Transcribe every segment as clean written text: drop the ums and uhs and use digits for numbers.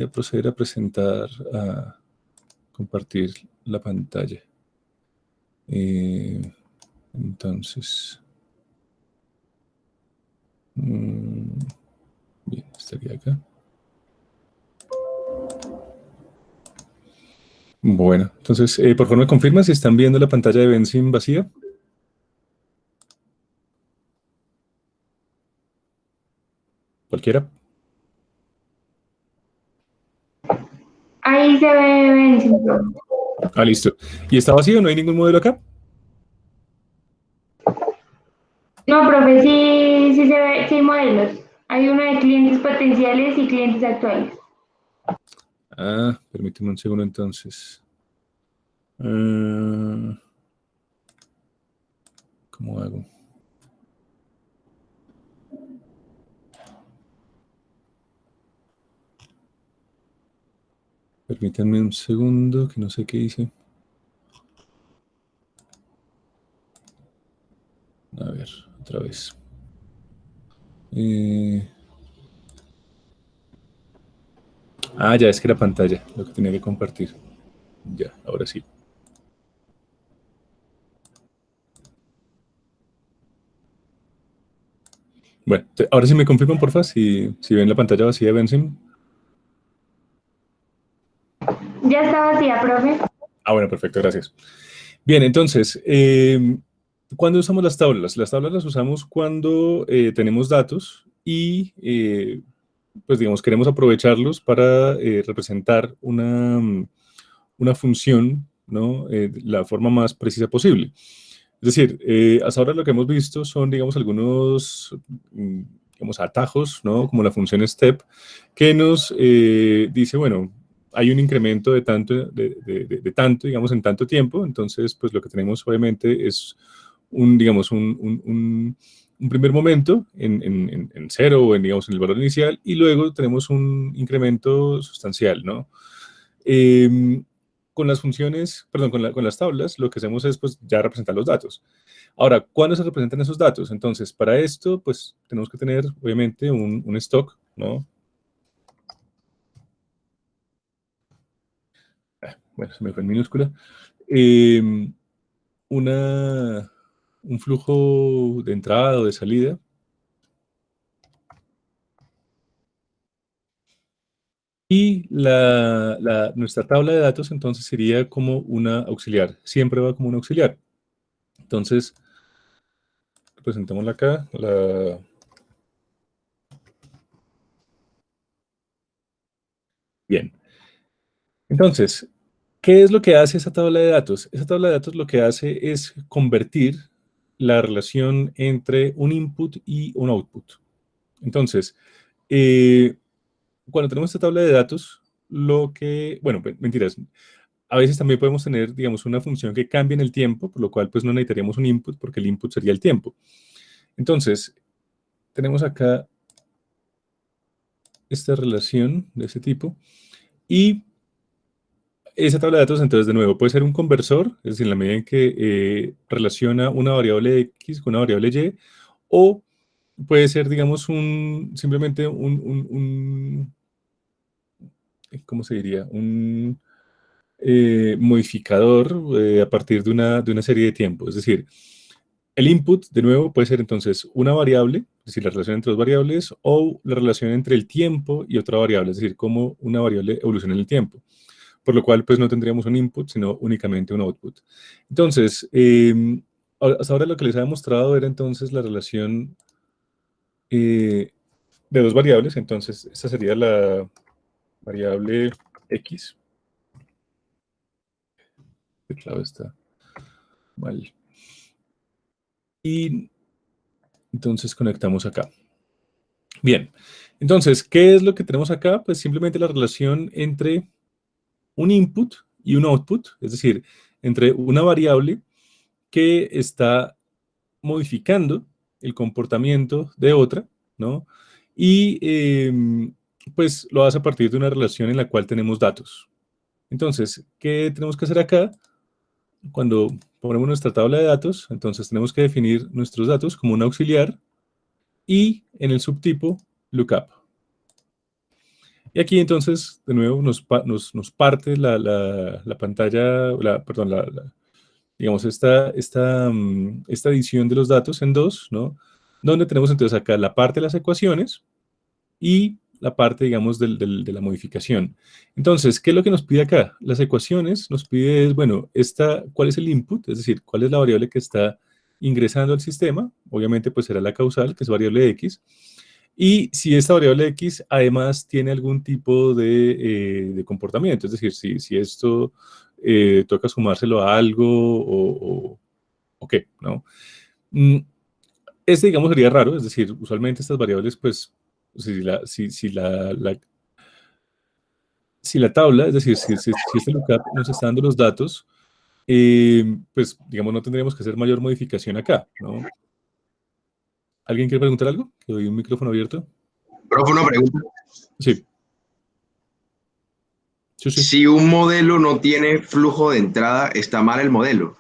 Voy a proceder a presentar, a compartir la pantalla. Entonces, bien, estaría acá. Bueno, entonces, por favor, me confirma si están viendo la pantalla de Vensim vacía. ¿Cualquiera? Ahí se ve Vensim, profe. Ah, listo. ¿Y está vacío? ¿No hay ningún modelo acá? No, profe, sí se ve, sí hay modelos. Hay uno de clientes potenciales y clientes actuales. Ah, permíteme un segundo entonces. ¿Cómo hago? Permítanme un segundo, que no sé qué hice. A ver, otra vez. Ya, es que la pantalla, lo que tenía que compartir. Ya, ahora sí. Bueno, ahora sí me confirman, porfa, si ven la pantalla vacía de Vensim. Ya está vacía, profe. Bueno, perfecto, gracias. Bien, entonces, ¿cuándo usamos las tablas? Las tablas las usamos cuando tenemos datos y, pues digamos, queremos aprovecharlos para representar una función, ¿no? De la forma más precisa posible. Es decir, hasta ahora lo que hemos visto son, digamos, algunos, digamos, atajos, ¿no? Como la función step, que nos dice, bueno, hay un incremento de tanto, de tanto, digamos, en tanto tiempo. Entonces, pues lo que tenemos obviamente es digamos, un primer momento en cero o digamos, en el valor inicial, y luego tenemos un incremento sustancial, ¿no? Con las funciones, perdón, con las tablas, lo que hacemos es pues ya representar los datos. Ahora, ¿cuándo se representan esos datos? Entonces, para esto, pues tenemos que tener, obviamente, un stock, ¿no? Bueno, se me fue en minúscula. Eh, una, un flujo de entrada o de salida. Y nuestra tabla de datos entonces sería como una auxiliar, siempre va como una auxiliar. Entonces, representémosla acá, Bien. Entonces, ¿qué es lo que hace esa tabla de datos? Esa tabla de datos lo que hace es convertir la relación entre un input y un output. Entonces, cuando tenemos esta tabla de datos, bueno, mentiras, a veces también podemos tener, digamos, una función que cambie en el tiempo, por lo cual pues no necesitaríamos un input porque el input sería el tiempo. Entonces, tenemos acá esta relación de ese tipo y esa tabla de datos, entonces, de nuevo, puede ser un conversor, es decir, en la medida en que relaciona una variable X con una variable Y, o puede ser, digamos, simplemente ¿cómo se diría? Un modificador a partir de una serie de tiempo. Es decir, el input, de nuevo, puede ser entonces una variable, es decir, la relación entre dos variables, o la relación entre el tiempo y otra variable, es decir, cómo una variable evoluciona en el tiempo. Por lo cual, pues no tendríamos un input, sino únicamente un output. Entonces, hasta ahora lo que les había mostrado era entonces la relación de dos variables. Entonces, esta sería la variable X. El clave está mal. Y entonces conectamos acá. Bien, entonces, ¿qué es lo que tenemos acá? Pues simplemente la relación entre un input y un output, es decir, entre una variable que está modificando el comportamiento de otra, ¿no? Y pues lo hace a partir de una relación en la cual tenemos datos. Entonces, ¿qué tenemos que hacer acá? Cuando ponemos nuestra tabla de datos, entonces tenemos que definir nuestros datos como un auxiliar y en el subtipo lookup. Y aquí entonces, de nuevo, nos parte la pantalla, perdón, digamos, esta edición de los datos en dos, ¿no? Donde tenemos entonces acá la parte de las ecuaciones y la parte, digamos, de la modificación. Entonces, ¿qué es lo que nos pide acá? Las ecuaciones nos pide, es, bueno, ¿cuál es el input? Es decir, ¿cuál es la variable que está ingresando al sistema? Obviamente, pues será la causal, que es variable X. Y si esta variable X además tiene algún tipo de comportamiento, es decir, si esto toca sumárselo a algo o qué, ¿no? Mm, Este, digamos, sería raro, es decir, usualmente estas variables, pues, si la tabla, es decir, si este lookup nos está dando los datos, pues, digamos, no tendríamos que hacer mayor modificación acá, ¿no? ¿Alguien quiere preguntar algo? Que doy un micrófono abierto. Profe, una pregunta. Sí. Sí, sí. Si un modelo no tiene flujo de entrada, ¿está mal el modelo?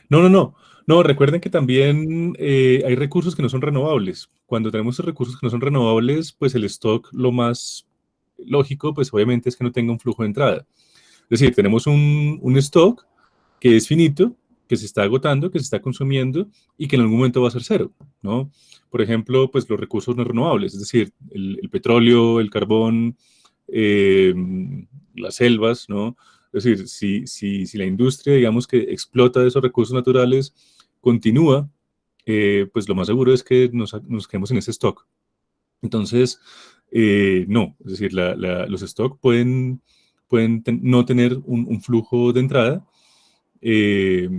No, no, no. No, recuerden que también hay recursos que no son renovables. Cuando tenemos esos recursos que no son renovables, pues el stock lo más lógico, pues obviamente es que no tenga un flujo de entrada. Es decir, tenemos un stock que es finito, que se está agotando, que se está consumiendo y que en algún momento va a ser cero, ¿no? Por ejemplo, pues los recursos no renovables, es decir, el petróleo, el carbón, eh, las selvas, ¿no? Es decir, si la industria, digamos, que explota esos recursos naturales, continúa, pues lo más seguro es que nos quedemos en ese stock. Entonces, no, es decir, los stocks pueden no tener un flujo de entrada eh,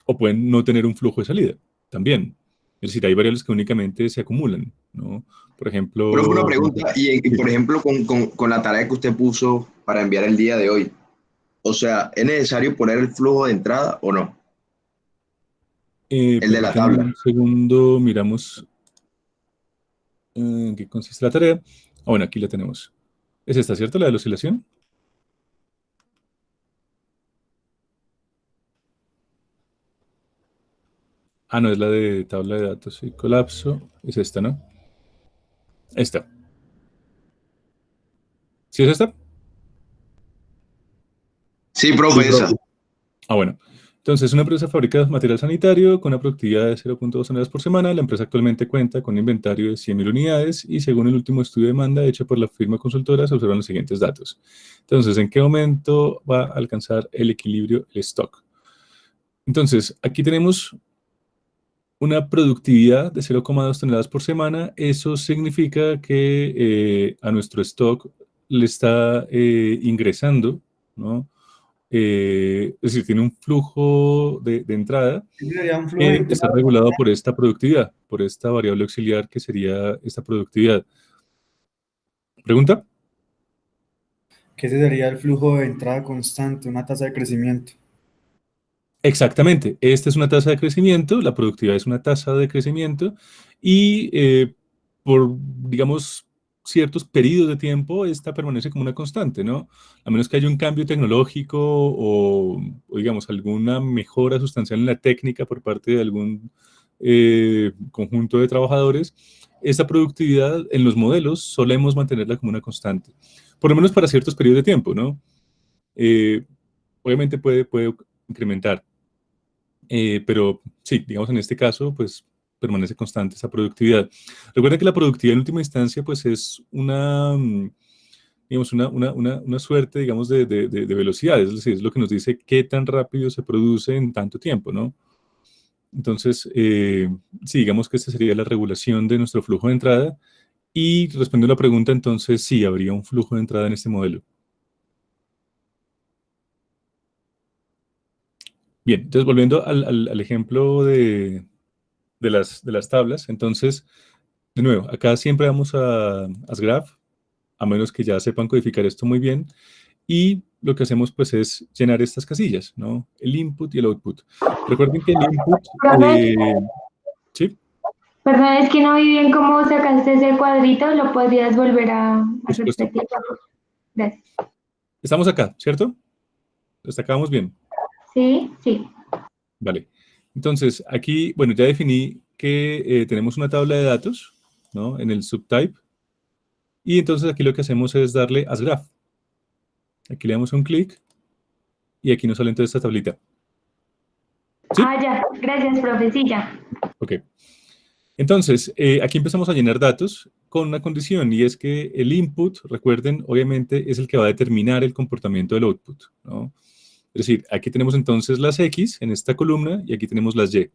o pueden no tener un flujo de salida también. Es decir, hay variables que únicamente se acumulan, ¿no? Por Profe, una ejemplo, pregunta, y por ejemplo, con la tarea que usted puso para enviar el día de hoy, o sea, ¿es necesario poner el flujo de entrada o no? El de la permítame tabla. un segundo, miramos en qué consiste la tarea. Ah, bueno, aquí la tenemos. ¿Es esta, cierto? La de la oscilación. Ah, no, es la de tabla de datos y colapso. Es esta, ¿no? Esta. ¿Sí es esta? Sí, profe, esa. Ah, bueno. Entonces, una empresa fabrica material sanitario con una productividad de 0,2 toneladas por semana. La empresa actualmente cuenta con un inventario de 100.000 unidades y según el último estudio de demanda hecho por la firma consultora, se observan los siguientes datos. Entonces, ¿en qué momento va a alcanzar el equilibrio el stock? Entonces, aquí tenemos una productividad de 0,2 toneladas por semana. Eso significa que a nuestro stock le está ingresando, ¿no? Es decir, tiene un flujo de entrada Sería un flujo de que está entrada. regulado por esta productividad, por esta variable auxiliar que sería esta productividad. ¿Pregunta? Que ese sería el flujo de entrada constante, una tasa de crecimiento. Exactamente. Esta es una tasa de crecimiento, la productividad es una tasa de crecimiento y por, digamos, ciertos periodos de tiempo, esta permanece como una constante, ¿no? A menos que haya un cambio tecnológico o, digamos, alguna mejora sustancial en la técnica por parte de algún conjunto de trabajadores, esta productividad en los modelos solemos mantenerla como una constante, por lo menos para ciertos periodos de tiempo, ¿no? Eh, Obviamente puede incrementar. Pero sí, digamos en este caso, pues permanece constante esa productividad. Recuerda que la productividad en última instancia, pues es digamos, una suerte, digamos, de velocidad, es decir, es lo que nos dice qué tan rápido se produce en tanto tiempo, ¿no? Entonces, sí, digamos que esta sería la regulación de nuestro flujo de entrada. Y respondiendo a la pregunta, entonces sí, habría un flujo de entrada en este modelo. Bien, entonces volviendo al ejemplo de las tablas, entonces, de nuevo, acá siempre vamos a SGRaph, a menos que ya sepan codificar esto muy bien, y lo que hacemos pues es llenar estas casillas, ¿no? El input y el output. Recuerden que el input, Profe, sí, perdón, es que no vi bien cómo sacaste ese cuadrito, ¿lo podrías volver a por supuesto. repetir? Gracias. Estamos acá, ¿cierto? Hasta acá vamos bien. Sí, sí. Vale. Entonces, aquí, bueno, ya definí que tenemos una tabla de datos, ¿no? En el subtype. Y entonces aquí lo que hacemos es darle As Graph. Aquí le damos un clic y aquí nos sale entonces esta tablita. ¿Sí? Ah, ya. Gracias, profe. Sí, ya. Ok. Entonces, aquí empezamos a llenar datos con una condición, y es que el input, recuerden, obviamente es el que va a determinar el comportamiento del output, ¿no? Es decir, aquí tenemos entonces las X en esta columna y aquí tenemos las Y.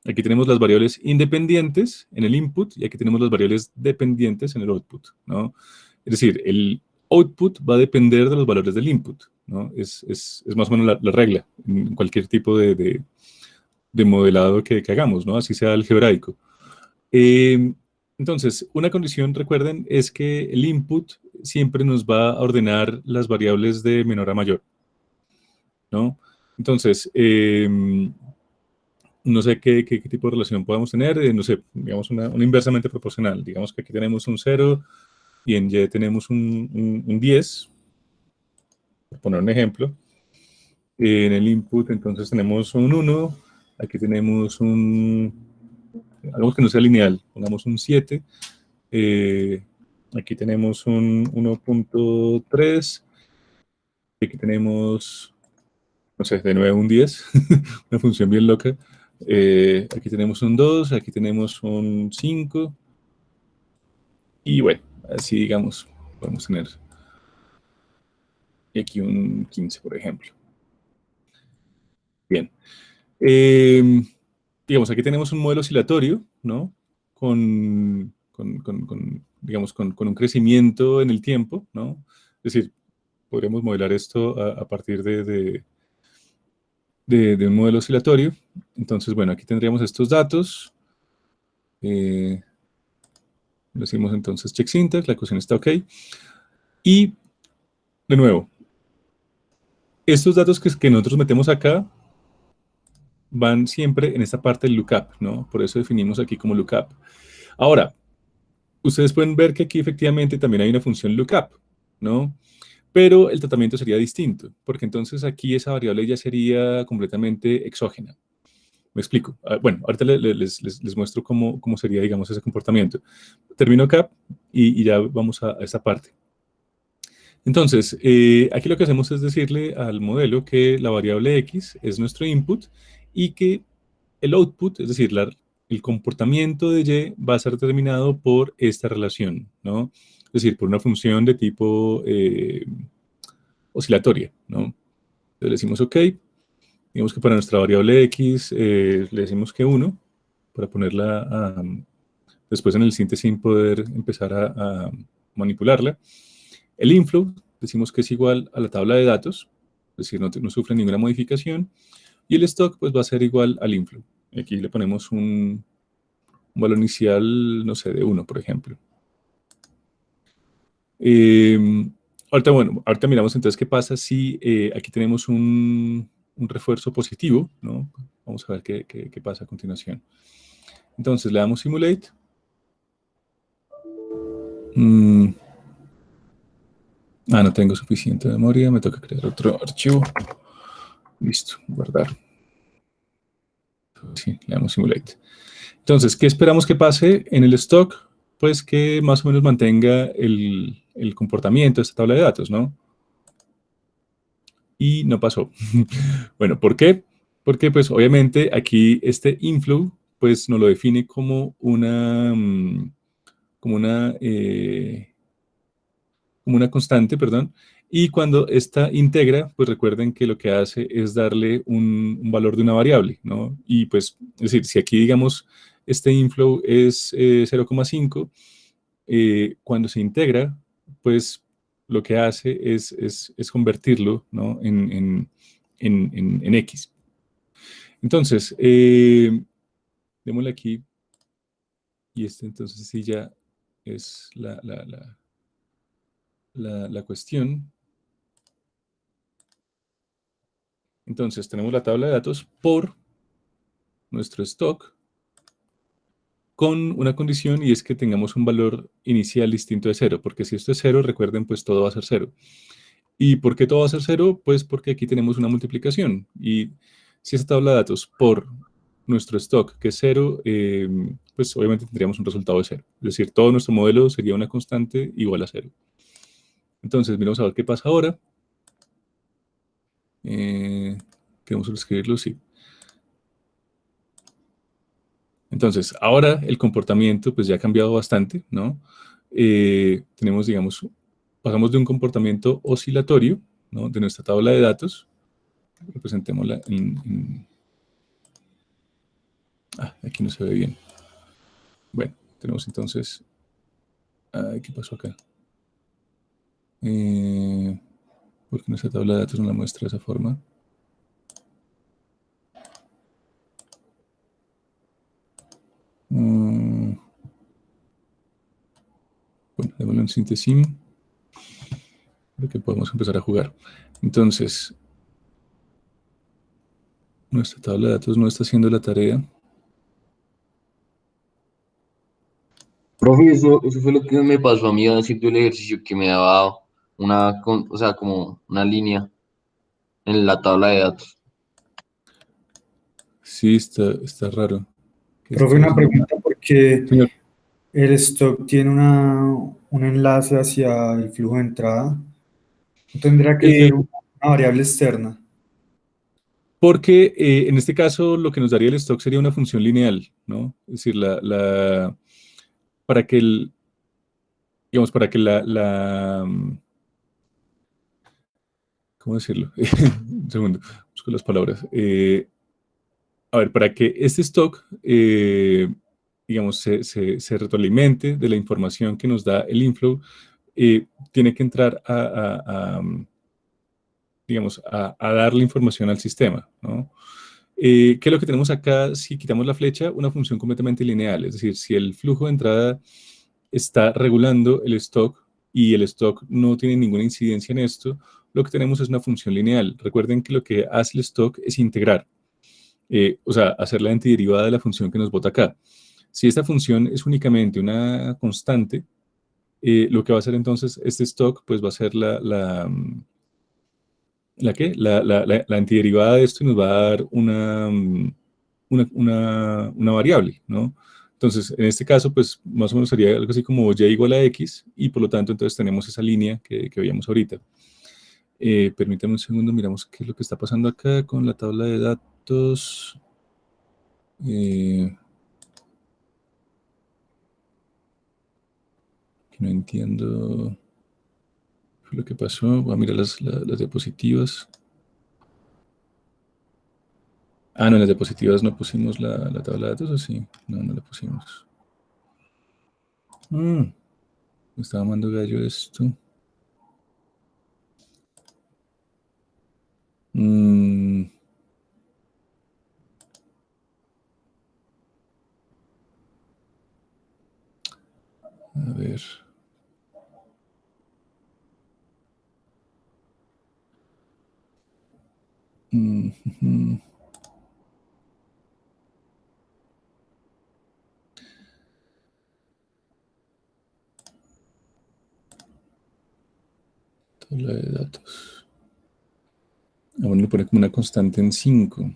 Aquí tenemos las variables independientes en el input y aquí tenemos las variables dependientes en el output, ¿no? Es decir, el output va a depender de los valores del input, ¿no? Es más o menos la regla en cualquier tipo de modelado que hagamos, ¿no? Así sea algebraico. Entonces, una condición, recuerden, es que el input siempre nos va a ordenar las variables de menor a mayor, ¿no? Entonces, no sé qué tipo de relación podemos tener, no sé, digamos una inversamente proporcional. Digamos que aquí tenemos un 0 y en Y tenemos un 10, por poner un ejemplo. En el input, entonces, tenemos un 1, aquí tenemos algo que no sea lineal, pongamos un 7, aquí tenemos un 1.3, aquí tenemos, no sé, de nuevo un 10, una función bien loca. Aquí tenemos un 2, aquí tenemos un 5, y bueno, así digamos, podemos tener aquí un 15, por ejemplo. Bien. Digamos, aquí tenemos un modelo oscilatorio, ¿no? Digamos, con un crecimiento en el tiempo, ¿no? Es decir, podríamos modelar esto a partir de un modelo oscilatorio. Entonces, bueno, aquí tendríamos estos datos. Decimos entonces check syntax, la ecuación está ok. Y, de nuevo, estos datos que nosotros metemos acá van siempre en esta parte del lookup, ¿no? Por eso definimos aquí como lookup. Ahora, ustedes pueden ver que aquí efectivamente también hay una función lookup, ¿no? Pero el tratamiento sería distinto, porque entonces aquí esa variable ya sería completamente exógena. Me explico. Bueno, ahorita les muestro cómo sería, digamos, ese comportamiento. Termino acá y ya vamos a esta parte. Entonces, aquí lo que hacemos es decirle al modelo que la variable X es nuestro input y que el output, es decir, el comportamiento de Y va a ser determinado por esta relación, ¿no? Es decir, por una función de tipo oscilatoria, ¿no? Entonces le decimos OK. Digamos que para nuestra variable X le decimos que 1, para ponerla después en el síntesis poder empezar a manipularla. El inflow decimos que es igual a la tabla de datos, es decir, no sufre ninguna modificación. Y el stock pues va a ser igual al inflow. Aquí le ponemos un valor inicial, no sé, de 1, por ejemplo. Ahorita miramos entonces qué pasa si aquí tenemos un refuerzo positivo, ¿no? Vamos a ver qué pasa a continuación. Entonces le damos simulate. No tengo suficiente memoria, me toca crear otro archivo. Listo, guardar. Sí, le damos simulate. Entonces, ¿qué esperamos que pase en el stock? Pues que más o menos mantenga el comportamiento de esta tabla de datos, ¿no? Y no pasó. Bueno, ¿por qué? Porque, pues, obviamente, aquí este inflow, pues, nos lo define como una constante, perdón, y cuando esta integra, pues recuerden que lo que hace es darle un valor de una variable, ¿no? Y pues, es decir, si aquí, digamos, este inflow es 0,5, cuando se integra, pues lo que hace es convertirlo, ¿no? en X. Entonces, démosle aquí, y este entonces sí ya es la cuestión. Entonces, tenemos la tabla de datos por nuestro stock con una condición, y es que tengamos un valor inicial distinto de 0, porque si esto es 0, recuerden, pues todo va a ser 0. ¿Y por qué todo va a ser 0? Pues porque aquí tenemos una multiplicación, y si esta tabla de datos por nuestro stock, que es 0, pues obviamente tendríamos un resultado de 0. Es decir, todo nuestro modelo sería una constante igual a 0. Entonces, miramos a ver qué pasa ahora. ¿Queremos escribirlo? Sí. Entonces, ahora el comportamiento pues ya ha cambiado bastante, ¿no? Tenemos, digamos, pasamos de un comportamiento oscilatorio, ¿no? De nuestra tabla de datos. Representémosla aquí no se ve bien. Bueno, tenemos entonces... ¿qué pasó acá? ¿Por qué nuestra tabla de datos no la muestra de esa forma? Bueno, démosle un síntesis para que podamos empezar a jugar. Entonces, nuestra tabla de datos no está haciendo la tarea. Profe, eso fue lo que me pasó a mí haciendo el ejercicio que me daba o sea, como una línea en la tabla de datos. Sí, está raro. ¿Qué Profe, está una haciendo? pregunta porque Señor, el stock tiene un enlace hacia el flujo de entrada. ¿No tendría que eh, ser una variable externa? porque en este caso lo que nos daría el stock sería una función lineal, ¿no? Es decir, para que digamos, para que ¿cómo decirlo? Un segundo, busco las palabras. A ver, para que este stock, digamos, se retroalimente de la información que nos da el inflow, tiene que entrar digamos, a darle información al sistema, ¿no? ¿Qué es lo que tenemos acá si quitamos la flecha? Una función completamente lineal, es decir, si el flujo de entrada está regulando el stock y el stock no tiene ninguna incidencia en esto, lo que tenemos es una función lineal. Recuerden que lo que hace el stock es integrar, o sea, hacer la antiderivada de la función que nos bota acá. Si esta función es únicamente una constante, lo que va a hacer entonces este stock, pues va a ser ¿la qué? La antiderivada de esto y nos va a dar una variable, ¿no? Entonces, en este caso, pues más o menos sería algo así como y igual a x, y por lo tanto, entonces tenemos esa línea que veíamos ahorita. Permítame un segundo, miramos qué es lo que está pasando acá con la tabla de datos. No entiendo qué fue lo que pasó. Voy a mirar las diapositivas. No, en las diapositivas no pusimos la tabla de datos, ¿o sí? No, no la pusimos. Me estaba mandando gallo esto. A ver. Ujú. Tabla de datos. Bueno, le pone como una constante en 5.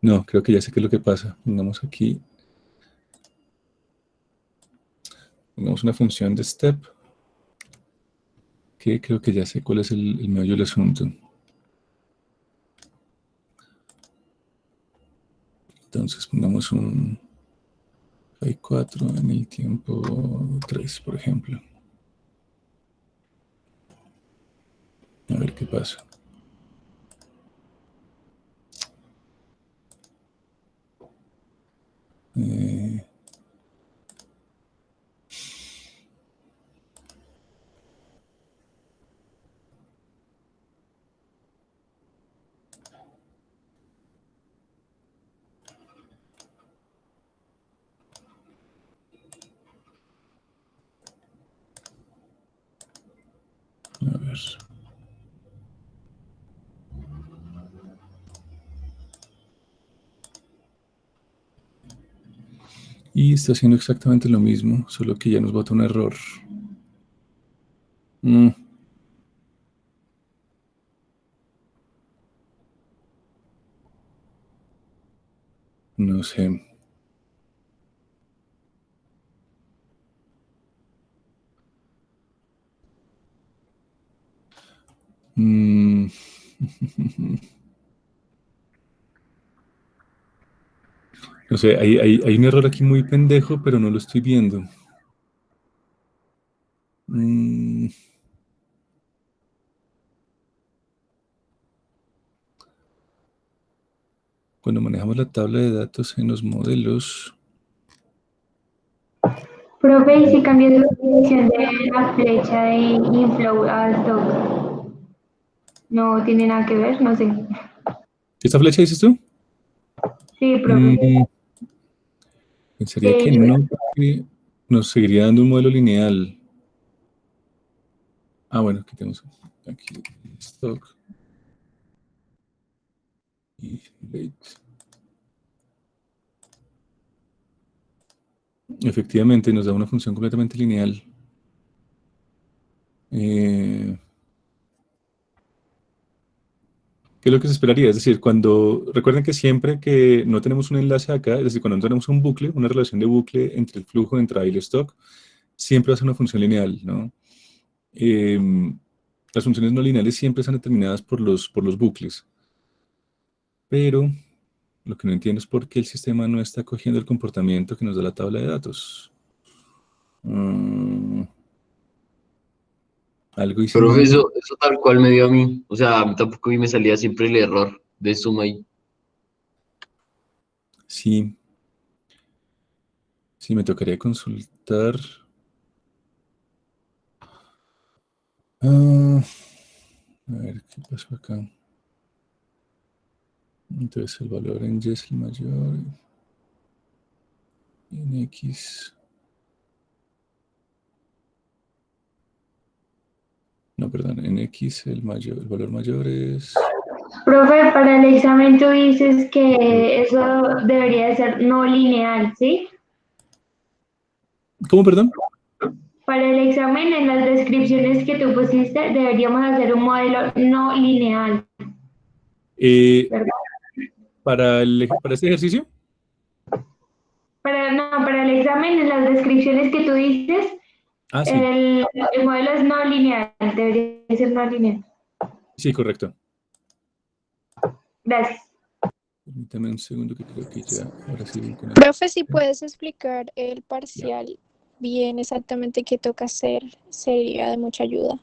No, creo que ya sé qué es lo que pasa. Pongamos aquí. Pongamos una función de step. Que creo que ya sé cuál es el meollo del asunto. Entonces pongamos un hay 4 en el tiempo 3, por ejemplo. A ver qué pasa. A ver. Y está haciendo exactamente lo mismo, solo que ya nos bota un error. No sé. No sé, hay un error aquí muy pendejo, pero no lo estoy viendo. Cuando manejamos la tabla de datos en los modelos. Profe, ¿y si cambias la dirección de la flecha de inflow a stock? No tiene nada que ver, no sé. ¿Esta flecha dices tú? Sí, profe. Pensaría De que hecho, no, porque nos seguiría dando un modelo lineal. Ah, bueno, aquí tenemos aquí stock y late. Efectivamente, nos da una función completamente lineal. ¿Qué es lo que se esperaría? Es decir, recuerden que siempre que no tenemos un enlace acá, es decir, cuando no tenemos un bucle, una relación de bucle entre el flujo de entrada y el stock, siempre va a ser una función lineal, ¿no? Las funciones no lineales siempre están determinadas por los bucles. Pero lo que no entiendo es por qué el sistema no está cogiendo el comportamiento que nos da la tabla de datos. Algo hice Profe, mal. eso tal cual me dio a mí. O sea, a mí tampoco a mí me salía siempre el error de suma y Sí. Sí, me tocaría consultar. A ver, ¿qué pasó acá? Entonces el valor en Y es el mayor. Y en X. No, perdón, en X el valor mayor es. profe, para el examen tú dices que eso debería de ser no lineal, ¿sí? ¿Cómo, perdón? Para el examen, en las descripciones que tú pusiste, deberíamos hacer un modelo no lineal, Eh, ¿verdad? para este ejercicio. Para el examen, en las descripciones que tú dices, Ah, sí. el modelo es no lineal, debería ser no lineal. Sí, correcto. Gracias. Permítame un segundo que creo que ya, ahora sí voy con el. Profe, si puedes explicar el parcial bien exactamente qué toca hacer, sería de mucha ayuda.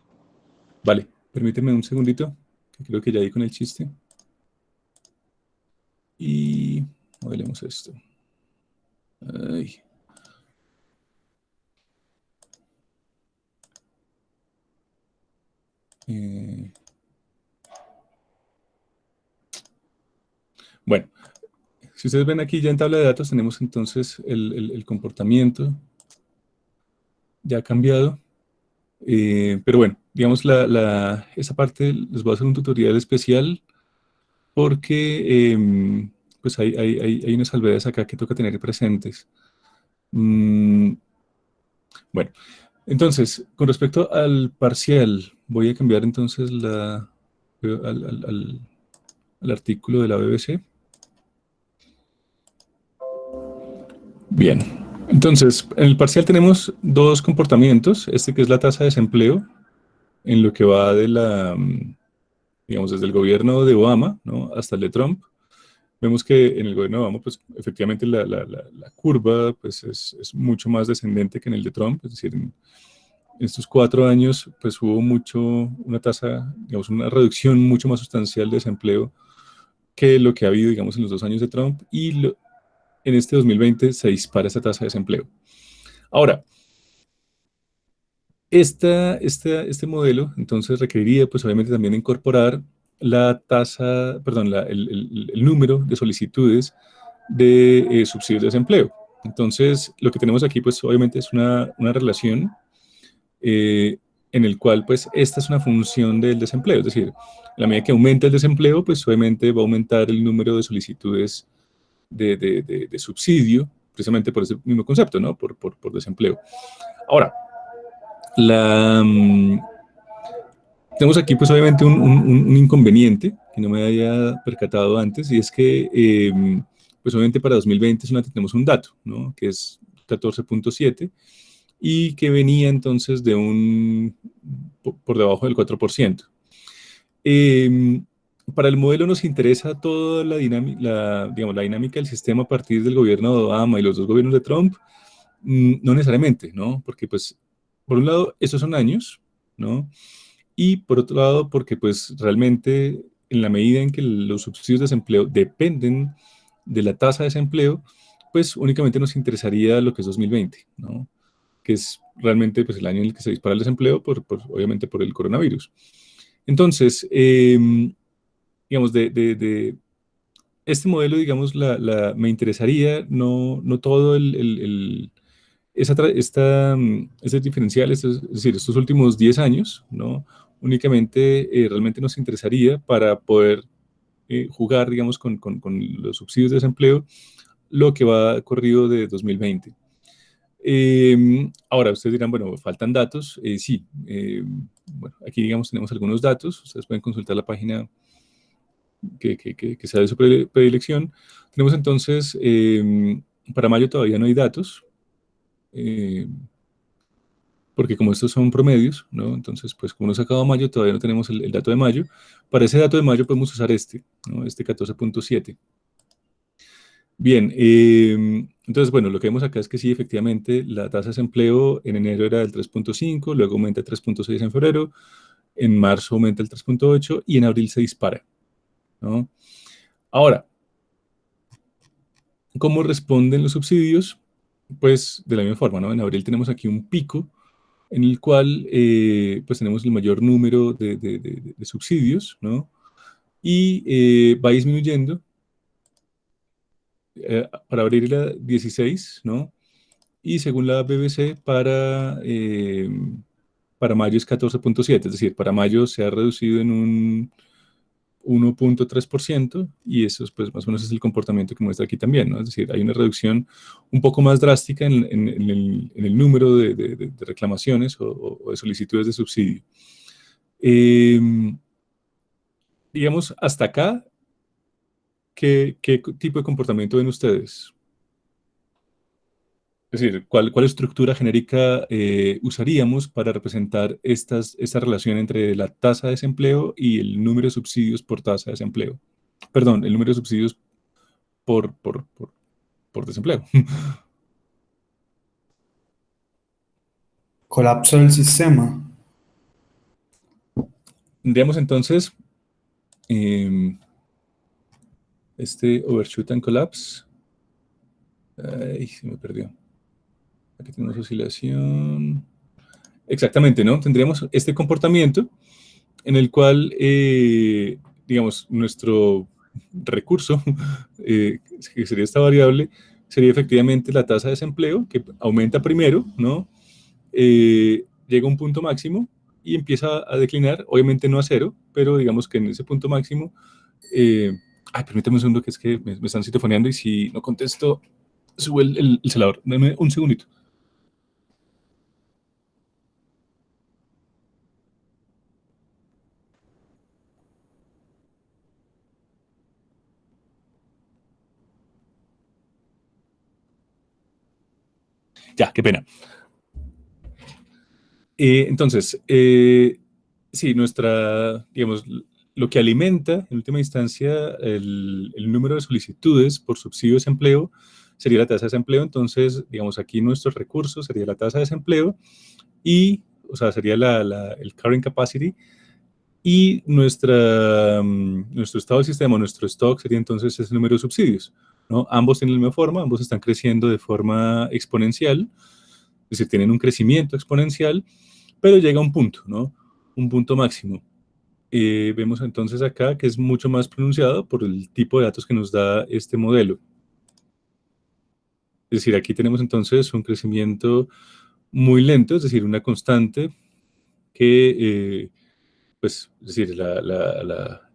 Vale, permíteme un segundito, que creo que ya di con el chiste. Y modelemos esto. Ay. Bueno, si ustedes ven aquí ya en tabla de datos tenemos entonces el comportamiento ya cambiado. Pero bueno, digamos esa parte les voy a hacer un tutorial especial porque pues hay unas salvedades acá que toca tener presentes. Bueno, entonces, con respecto al parcial, voy a cambiar entonces al artículo de la BBC. Bien, entonces, en el parcial tenemos dos comportamientos, este que es la tasa de desempleo, en lo que va digamos, desde el gobierno de Obama, ¿no?, hasta el de Trump. Vemos que en el gobierno de Obama, pues, efectivamente la curva, pues, es mucho más descendente que en el de Trump, es decir, en estos 4 años, pues, hubo una tasa, digamos, una reducción mucho más sustancial de desempleo que lo que ha habido, digamos, en los 2 años de Trump, y en este 2020 se dispara esta tasa de desempleo. Ahora, este modelo, entonces, requeriría, pues, obviamente, también incorporar la tasa, perdón, el número de solicitudes de subsidios de desempleo. Entonces, lo que tenemos aquí, pues, obviamente, es una relación en el cual, pues, esta es una función del desempleo. Es decir, a la medida que aumenta el desempleo, pues, obviamente, va a aumentar el número de solicitudes de subsidio precisamente por ese mismo concepto, ¿no? Por desempleo. Ahora, tenemos aquí pues obviamente un inconveniente que no me había percatado antes, y es que pues obviamente para 2020 solamente tenemos un dato, ¿no? Que es 14.7, y que venía entonces de por debajo del 4%. Para el modelo nos interesa toda la dinámica del sistema a partir del gobierno de Obama y los 2 gobiernos de Trump. No necesariamente, ¿no? Porque pues, por un lado, estos son años, ¿no? Y por otro lado, porque pues realmente en la medida en que los subsidios de desempleo dependen de la tasa de desempleo, pues únicamente nos interesaría lo que es 2020, ¿no? Que es realmente pues, el año en el que se dispara el desempleo, obviamente por el coronavirus. Entonces, digamos, de este modelo, digamos, me interesaría no todo ese diferencial, es decir, estos últimos 10 años, ¿no? Únicamente realmente nos interesaría para poder jugar, digamos, con los subsidios de desempleo, lo que va corrido de 2020. Ahora, ustedes dirán, bueno, faltan datos. Sí, bueno, aquí, digamos, tenemos algunos datos. Ustedes pueden consultar la página que sea de su predilección. Tenemos entonces, para mayo todavía no hay datos, porque como estos son promedios, ¿no? Entonces, pues como no se ha acabado mayo, todavía no tenemos el dato de mayo. Para ese dato de mayo podemos usar ¿no? Este 14.7. Bien, entonces, bueno, lo que vemos acá es que sí, efectivamente, la tasa de desempleo en enero era del 3.5, luego aumenta a 3.6 en febrero, en marzo aumenta el 3.8 y en abril se dispara, ¿no? Ahora, ¿cómo responden los subsidios? Pues de la misma forma, ¿no? En abril tenemos aquí un pico en el cual pues tenemos el mayor número de subsidios, ¿no? Y va disminuyendo. Para abril era 16, ¿no? Y según la BBC, para mayo es 14.7, es decir, para mayo se ha reducido en un 1.3%, y eso es, pues, más o menos es el comportamiento que muestra aquí también, ¿no? Es decir, hay una reducción un poco más drástica en el número de reclamaciones o de solicitudes de subsidio. Digamos, hasta acá, ¿qué tipo de comportamiento ven ustedes? Es decir, ¿cuál estructura genérica usaríamos para representar esta relación entre la tasa de desempleo y el número de subsidios por tasa de desempleo? Perdón, el número de subsidios por desempleo. Colapso del sistema. Tendríamos entonces este overshoot and collapse. Ay, se me perdió. Aquí tenemos oscilación. Exactamente, ¿no? Tendríamos este comportamiento en el cual, digamos, nuestro recurso, que sería esta variable, sería efectivamente la tasa de desempleo, que aumenta primero, ¿no? Llega a un punto máximo y empieza a declinar, obviamente no a cero, pero digamos que en ese punto máximo, permítame un segundo, que es que me están citofoneando y si no contesto, sube el celador. Dame un segundito. Ya, qué pena. Entonces, sí, digamos, lo que alimenta en última instancia el número de solicitudes por subsidio de desempleo sería la tasa de desempleo. Entonces, digamos, aquí nuestro recurso sería la tasa de desempleo y, o sea, sería el current capacity, y nuestro estado del sistema, nuestro stock sería entonces ese número de subsidios, ¿no? Ambos tienen la misma forma, ambos están creciendo de forma exponencial, es decir, tienen un crecimiento exponencial, pero llega a un punto, ¿no? Un punto máximo. Vemos entonces acá que es mucho más pronunciado por el tipo de datos que nos da este modelo. Es decir, aquí tenemos entonces un crecimiento muy lento, es decir, una constante que, pues, es decir,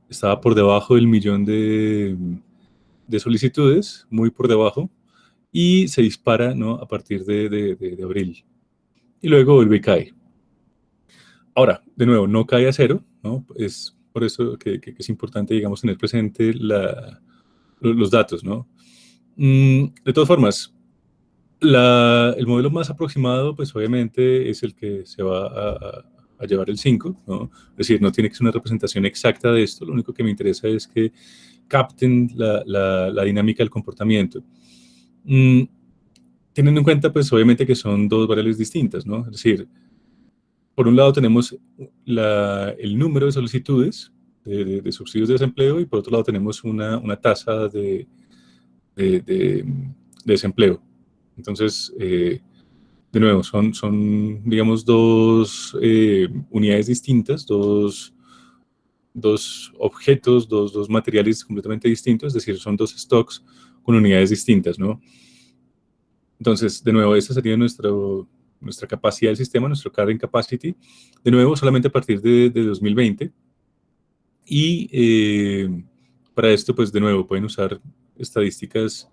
estaba por debajo del millón de solicitudes, muy por debajo, y se dispara, ¿no?, a partir de abril. Y luego vuelve y cae. Ahora, de nuevo, no cae a cero, ¿no? Es por eso que es importante, digamos, tener presente los datos, ¿no? De todas formas, el modelo más aproximado, pues obviamente es el que se va a llevar el 5, ¿no? Es decir, no tiene que ser una representación exacta de esto, lo único que me interesa es que capten la dinámica del comportamiento. Teniendo en cuenta, pues obviamente que son dos variables distintas, ¿no? Es decir, por un lado tenemos el número de solicitudes de subsidios de desempleo y por otro lado tenemos una tasa de desempleo. Entonces, de nuevo, son digamos, dos unidades distintas, dos objetos, dos materiales completamente distintos, es decir, son dos stocks con unidades distintas, ¿no? Entonces, de nuevo, esta sería nuestra capacidad del sistema, nuestro carrying capacity, de nuevo, solamente a partir de 2020. Y para esto, pues, de nuevo, pueden usar estadísticas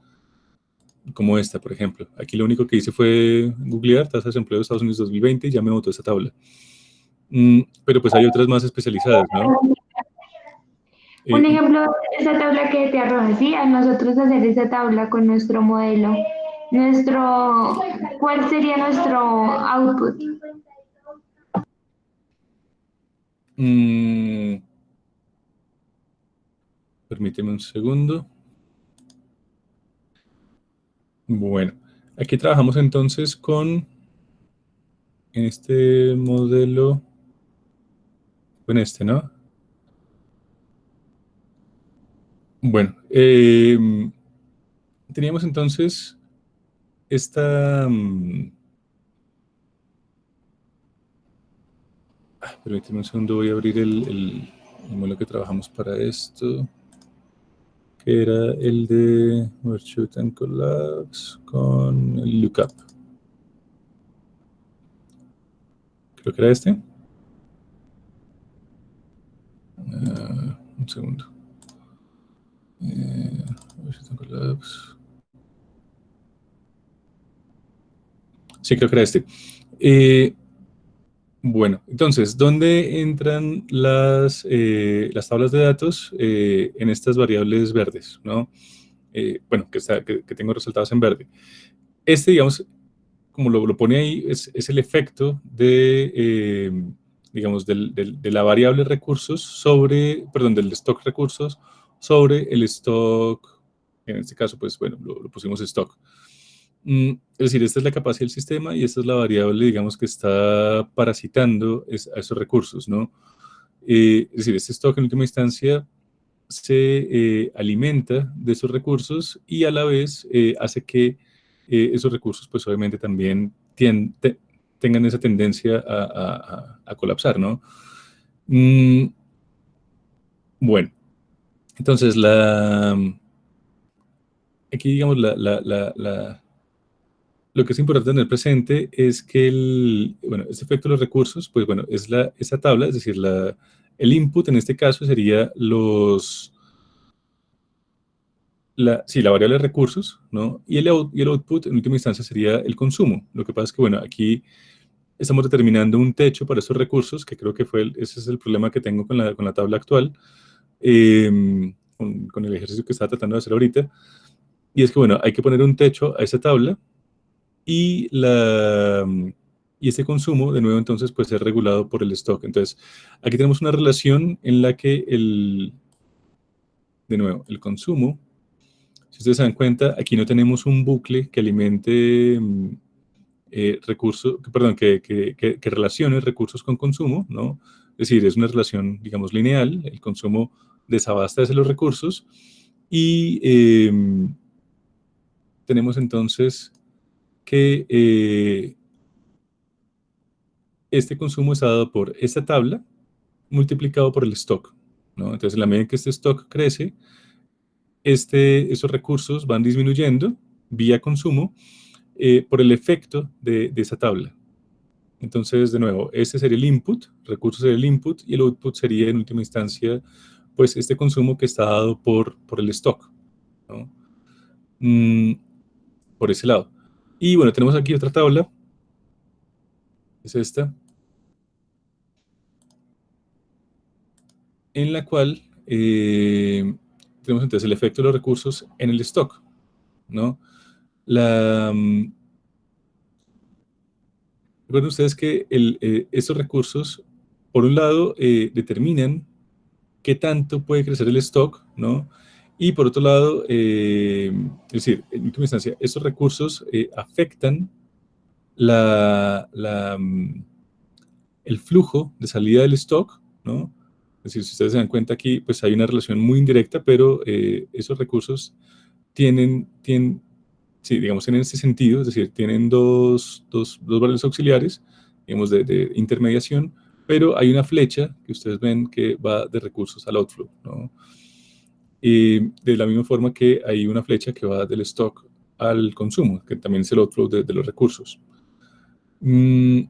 como esta, por ejemplo. Aquí lo único que hice fue googlear tasa de desempleo de Estados Unidos 2020 y ya me botó esa tabla. Pero pues hay otras más especializadas, ¿no? Un ejemplo de esa tabla que te arroja, ¿sí? A nosotros hacer esa tabla con nuestro modelo. ¿Cuál sería nuestro output? Permíteme un segundo. Bueno, aquí trabajamos entonces en este modelo, con este, ¿no? Bueno, teníamos entonces esta... permíteme un segundo, voy a abrir el modelo que trabajamos para esto, que era el de Overshoot and Collapse con el lookup. Creo que era este. Un segundo. Overshoot and Collapse. Sí, creo que era este. Bueno, entonces, ¿dónde entran las tablas de datos? En estas variables verdes, ¿no? Bueno, que tengo resaltadas en verde. Digamos, como lo pone ahí, es el efecto digamos, de la variable recursos del stock recursos sobre el stock, en este caso, pues, bueno, lo pusimos stock. Es decir, esta es la capacidad del sistema y esta es la variable, digamos, que está parasitando a esos recursos, ¿no? Es decir, este stock en última instancia se alimenta de esos recursos y a la vez hace que esos recursos, pues obviamente también tengan esa tendencia a colapsar, ¿no? Bueno, entonces aquí digamos lo que es importante tener presente es que este efecto de los recursos, pues bueno, es esa tabla, es decir, el input en este caso sería la variable de recursos, ¿no? Y el output en última instancia sería el consumo. Lo que pasa es que, bueno, aquí estamos determinando un techo para esos recursos, que creo que ese es el problema que tengo con la tabla actual, con el ejercicio que estaba tratando de hacer ahorita. Y es que, bueno, hay que poner un techo a esa tabla y ese consumo, de nuevo, entonces, pues es regulado por el stock. Entonces, aquí tenemos una relación en la que de nuevo, el consumo, si ustedes se dan cuenta, aquí no tenemos un bucle que alimente que relacione recursos con consumo, ¿no? Es decir, es una relación, digamos, lineal. El consumo desabastece los recursos y tenemos entonces que este consumo está dado por esta tabla multiplicado por el stock, ¿no? Entonces, en la medida en que este stock crece, esos recursos van disminuyendo vía consumo por el efecto de esa tabla. Entonces, de nuevo, este sería el input, recursos sería el input, y el output sería, en última instancia, pues este consumo que está dado por el stock, ¿no? por ese lado. Y bueno, tenemos aquí otra tabla, es esta, en la cual tenemos entonces el efecto de los recursos en el stock, ¿no? Recuerden ustedes que estos recursos, por un lado, determinan qué tanto puede crecer el stock, ¿no? Y por otro lado, es decir, en última instancia, estos recursos afectan el flujo de salida del stock, ¿no? Es decir, si ustedes se dan cuenta aquí, pues hay una relación muy indirecta, pero esos recursos sí, digamos, en este sentido, es decir, tienen dos variables auxiliares, digamos, de intermediación, pero hay una flecha que ustedes ven que va de recursos al outflow, ¿no? Y de la misma forma que hay una flecha que va del stock al consumo, que también es el outflow de los recursos. Una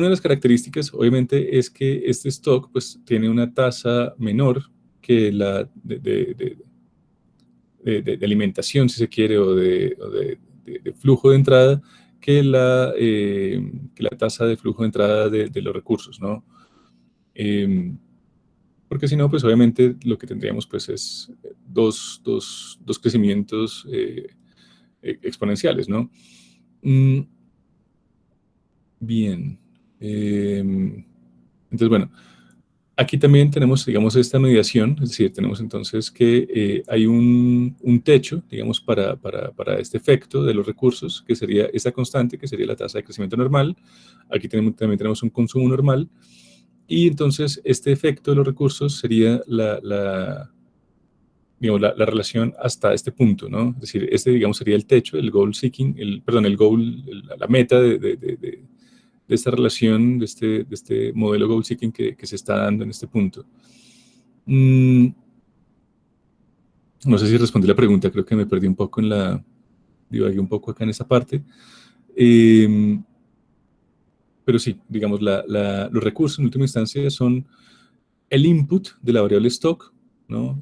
de las características, obviamente, es que este stock pues, tiene una tasa menor que la de alimentación, si se quiere, o de flujo de entrada, que la tasa de flujo de entrada de los recursos, ¿no? Porque si no, pues obviamente lo que tendríamos pues es dos crecimientos exponenciales, ¿no? Bien. Entonces, bueno, aquí también tenemos, digamos, esta mediación, es decir, tenemos entonces que hay un techo, digamos, para este efecto de los recursos, que sería esta constante, que sería la tasa de crecimiento normal. Aquí también tenemos un consumo normal. Y entonces este efecto de los recursos sería digamos, la relación hasta este punto, ¿no? Es decir, este, digamos, sería el techo, el goal seeking, la meta de esta relación, de este modelo goal seeking que se está dando en este punto. No sé si respondí la pregunta, creo que me perdí un poco divagué un poco acá en esta parte. Pero sí, digamos, los recursos en última instancia son el input de la variable stock, ¿no?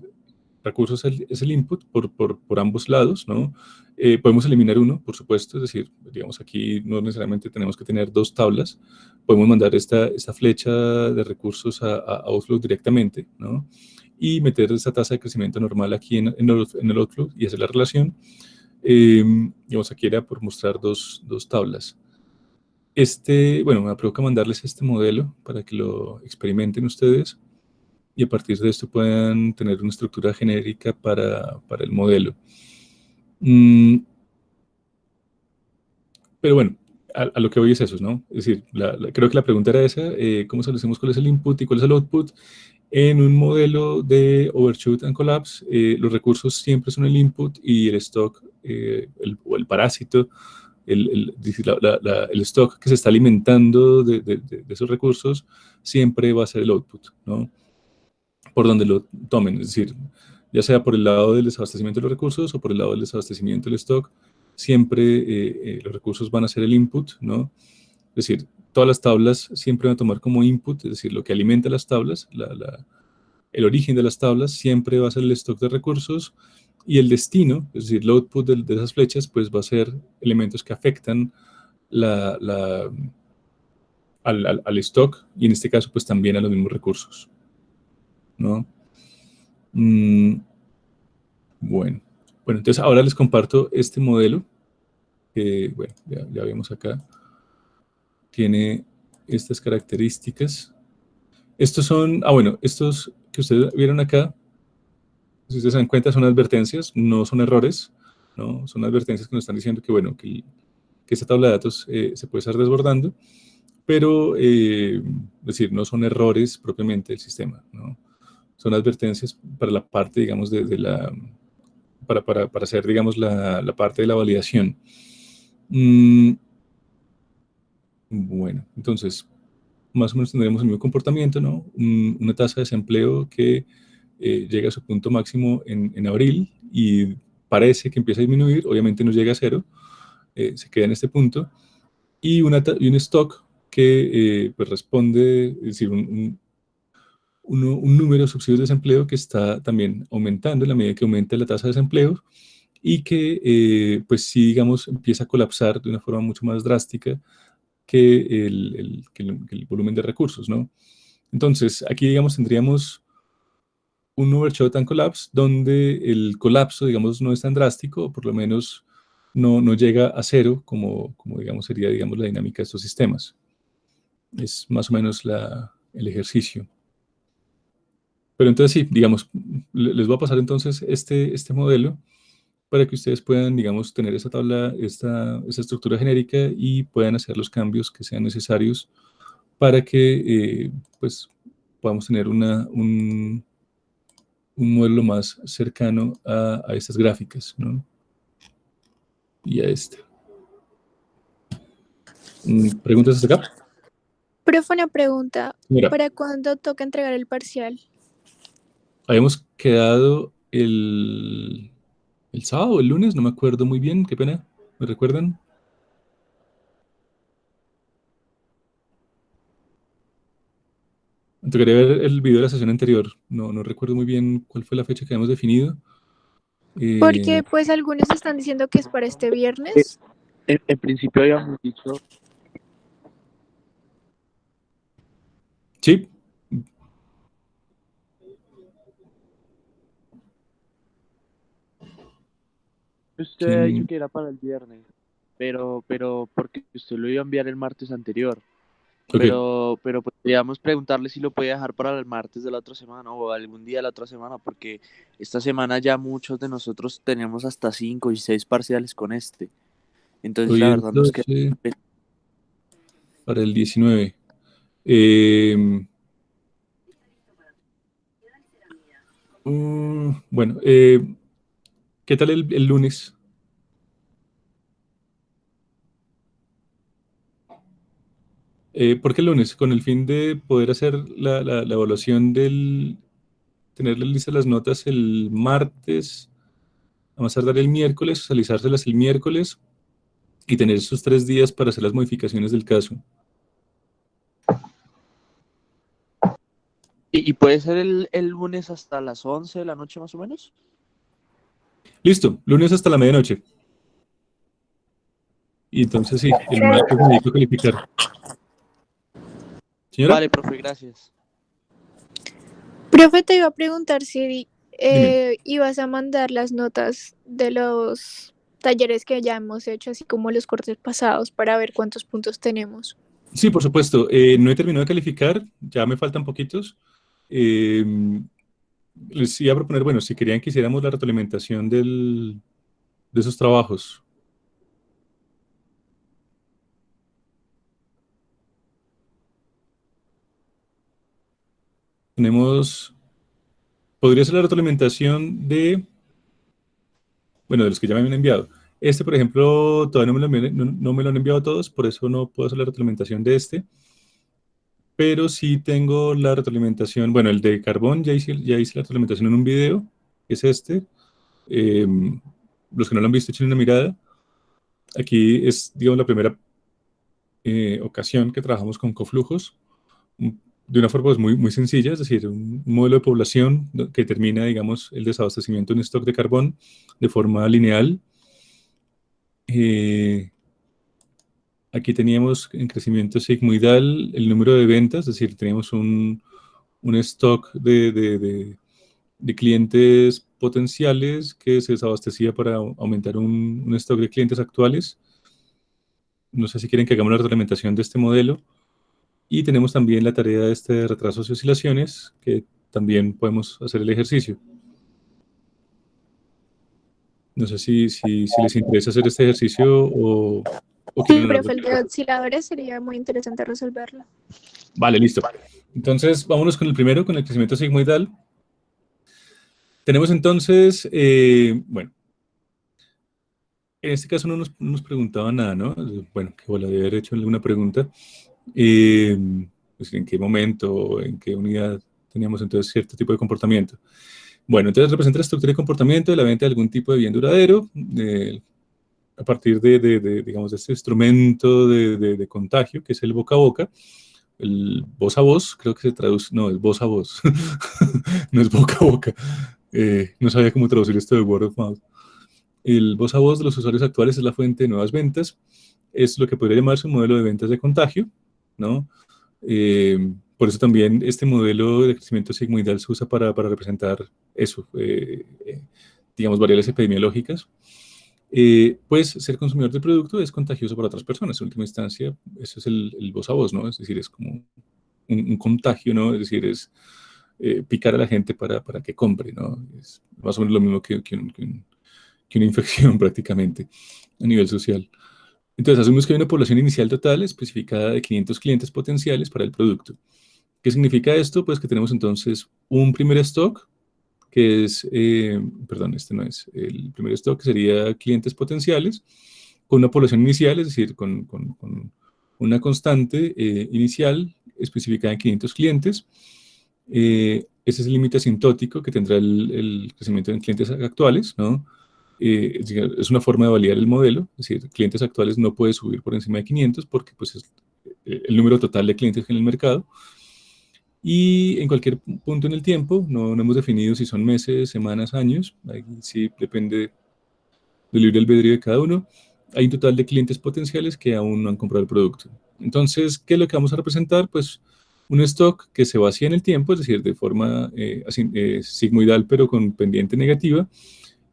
Recursos es el input por ambos lados, ¿no? Podemos eliminar uno, por supuesto, es decir, digamos, aquí no necesariamente tenemos que tener dos tablas, podemos mandar esta flecha de recursos a outflow directamente, ¿no? Y meter esa tasa de crecimiento normal aquí en el outflow y hacer la relación. Digamos, aquí era por mostrar dos tablas. Bueno, me provoca mandarles este modelo para que lo experimenten ustedes y a partir de esto puedan tener una estructura genérica para el modelo. Pero bueno, a lo que voy es eso, ¿no? Es decir, creo que la pregunta era esa, ¿cómo establecemos cuál es el input y cuál es el output? En un modelo de overshoot and collapse, los recursos siempre son el input y el stock, o el parásito, el stock que se está alimentando de esos recursos, siempre va a ser el output, ¿no? Por donde lo tomen, es decir, ya sea por el lado del desabastecimiento de los recursos o por el lado del desabastecimiento del stock, siempre los recursos van a ser el input, ¿no? Es decir, todas las tablas siempre van a tomar como input, es decir, lo que alimenta las tablas, el origen de las tablas siempre va a ser el stock de recursos y el destino, es decir, el output de esas flechas, pues va a ser elementos que afectan al stock y en este caso, pues también a los mismos recursos, ¿no? Bueno, entonces ahora les comparto este modelo que, bueno, ya vemos acá. Tiene estas características. Estos son, bueno, estos que ustedes vieron acá, si ustedes se dan cuenta, son advertencias, no son errores, ¿no? Son advertencias que nos están diciendo que, bueno, que esta tabla de datos se puede estar desbordando, pero, es decir, no son errores propiamente del sistema, ¿no? Son advertencias para la parte, digamos, para hacer, digamos, la parte de la validación. Bueno, entonces, más o menos tendremos el mismo comportamiento, ¿no? Una tasa de desempleo que llega a su punto máximo en abril y parece que empieza a disminuir, obviamente no llega a cero, se queda en este punto, y un stock que pues responde, es decir, un número de subsidios de desempleo que está también aumentando en la medida que aumenta la tasa de desempleo y que, pues sí, digamos, empieza a colapsar de una forma mucho más drástica que el volumen de recursos, ¿no? Entonces, aquí, digamos, tendríamos un overshot and collapse donde el colapso, digamos, no es tan drástico, o por lo menos no llega a cero, como digamos, sería, digamos, la dinámica de estos sistemas. Es más o menos el ejercicio. Pero entonces sí, digamos, les voy a pasar entonces este modelo para que ustedes puedan, digamos, tener esa tabla, esta estructura genérica y puedan hacer los cambios que sean necesarios para que, pues, podamos tener un modelo más cercano a estas gráficas, ¿no? Y a este. ¿Preguntas hasta acá? Profe, una pregunta. Mira, ¿Para cuándo toca entregar el parcial? habíamos quedado el sábado o el lunes, no me acuerdo muy bien, qué pena, ¿me recuerdan? Me tocaría ver el video de la sesión anterior, no recuerdo muy bien cuál fue la fecha que habíamos definido. Porque pues algunos están diciendo que es para este Eh, viernes. en principio habíamos dicho, Sí, usted había dicho ¿quién? que era para el viernes, pero porque usted lo iba a enviar el martes anterior. Ok, Pero podríamos preguntarle si lo puede dejar para el martes de la otra semana o algún día de la otra semana, porque esta semana ya muchos de nosotros teníamos hasta 5 y 6 parciales con este. Entonces, la hoy es verdad, nos queda. 12 para el 19. Eh, bueno, ¿qué tal el lunes? ¿Por qué el lunes? Con el fin de poder hacer la evaluación tenerle listas las notas el martes, a más tardar el miércoles, socializárselas el miércoles y tener esos 3 días para hacer las modificaciones del caso. ¿Y puede ser el lunes hasta las 11 de la noche más o menos? Listo, lunes hasta la medianoche. Y entonces sí, el martes me dedico a calificar. Señora, Vale, profe, gracias. Profe, te iba a preguntar si dime. ibas a mandar las notas de los talleres que ya hemos hecho, así como los cortes pasados, para ver cuántos puntos tenemos. Sí, por supuesto. No he terminado de calificar, ya me faltan poquitos. Eh, Les iba a proponer, bueno, si querían que hiciéramos la retroalimentación de esos trabajos. Podría ser la retroalimentación bueno, de los que ya me han enviado. Este, por ejemplo, todavía no me lo han enviado todos, por eso no puedo hacer la retroalimentación de este. Pero sí tengo la retroalimentación, bueno, el de carbón ya hice la retroalimentación en un video, que es este. Eh, los que no lo han visto, echen una mirada. Aquí es, digamos, la primera ocasión que trabajamos con coflujos de una forma pues, muy sencilla, es decir, un modelo de población que determina, digamos, el desabastecimiento de un stock de carbón de forma lineal. Aquí teníamos en crecimiento sigmoidal el número de ventas, es decir, teníamos un stock de clientes potenciales que se desabastecía para aumentar un stock de clientes actuales. No sé si quieren que hagamos la reglamentación de este modelo. Y tenemos también la tarea de retrasos y oscilaciones, que también podemos hacer el ejercicio. No sé si les interesa hacer este ejercicio o Sí, quieren hablar profe, el de... de osciladores sería muy interesante resolverlo. Vale, listo. Entonces, vámonos con el primero, con el crecimiento sigmoidal. Tenemos entonces, bueno, en este caso no nos preguntaba nada, ¿no? Bueno, que bola de haber hecho alguna pregunta. Pues, ¿en qué momento, en qué unidad teníamos entonces cierto tipo de comportamiento? Bueno, entonces representa la estructura de comportamiento de la venta de algún tipo de bien duradero a partir digamos, de este instrumento de contagio, que es el boca a boca. El voz a voz, creo que se traduce, no, es voz a voz, no es boca a boca. No sabía cómo traducir esto de word of mouth. El voz a voz de los usuarios actuales es la fuente de nuevas ventas. Es lo que podría llamarse un modelo de ventas de contagio, ¿no? Por eso también este modelo de crecimiento sigmoidal se usa para representar eso, digamos, variables epidemiológicas. Pues ser consumidor del producto es contagioso para otras personas. En última instancia, eso es el voz a voz, ¿no? Es decir, es como un contagio, ¿no? Es decir, es picar a la gente para que compre, ¿no? Es más o menos lo mismo que una infección prácticamente a nivel social. Entonces, asumimos que hay una población inicial total especificada de 500 clientes potenciales para el producto. ¿Qué significa esto? Pues que tenemos entonces un primer stock, que es, perdón, este no es, el primer stock que sería clientes potenciales, con una población inicial, es decir, con una constante inicial especificada en 500 clientes. Ese es el límite asintótico que tendrá el crecimiento en clientes actuales, ¿no? Es una forma de validar el modelo, es decir, clientes actuales no puede subir por encima de 500 porque pues, es el número total de clientes en el mercado. Y en cualquier punto en el tiempo, no hemos definido si son meses, semanas, años, ahí sí depende del libre albedrío de cada uno. Hay un total de clientes potenciales que aún no han comprado el producto. Entonces, ¿qué es lo que vamos a representar? Pues un stock que se vacía en el tiempo, es decir, de forma sigmoidal pero con pendiente negativa,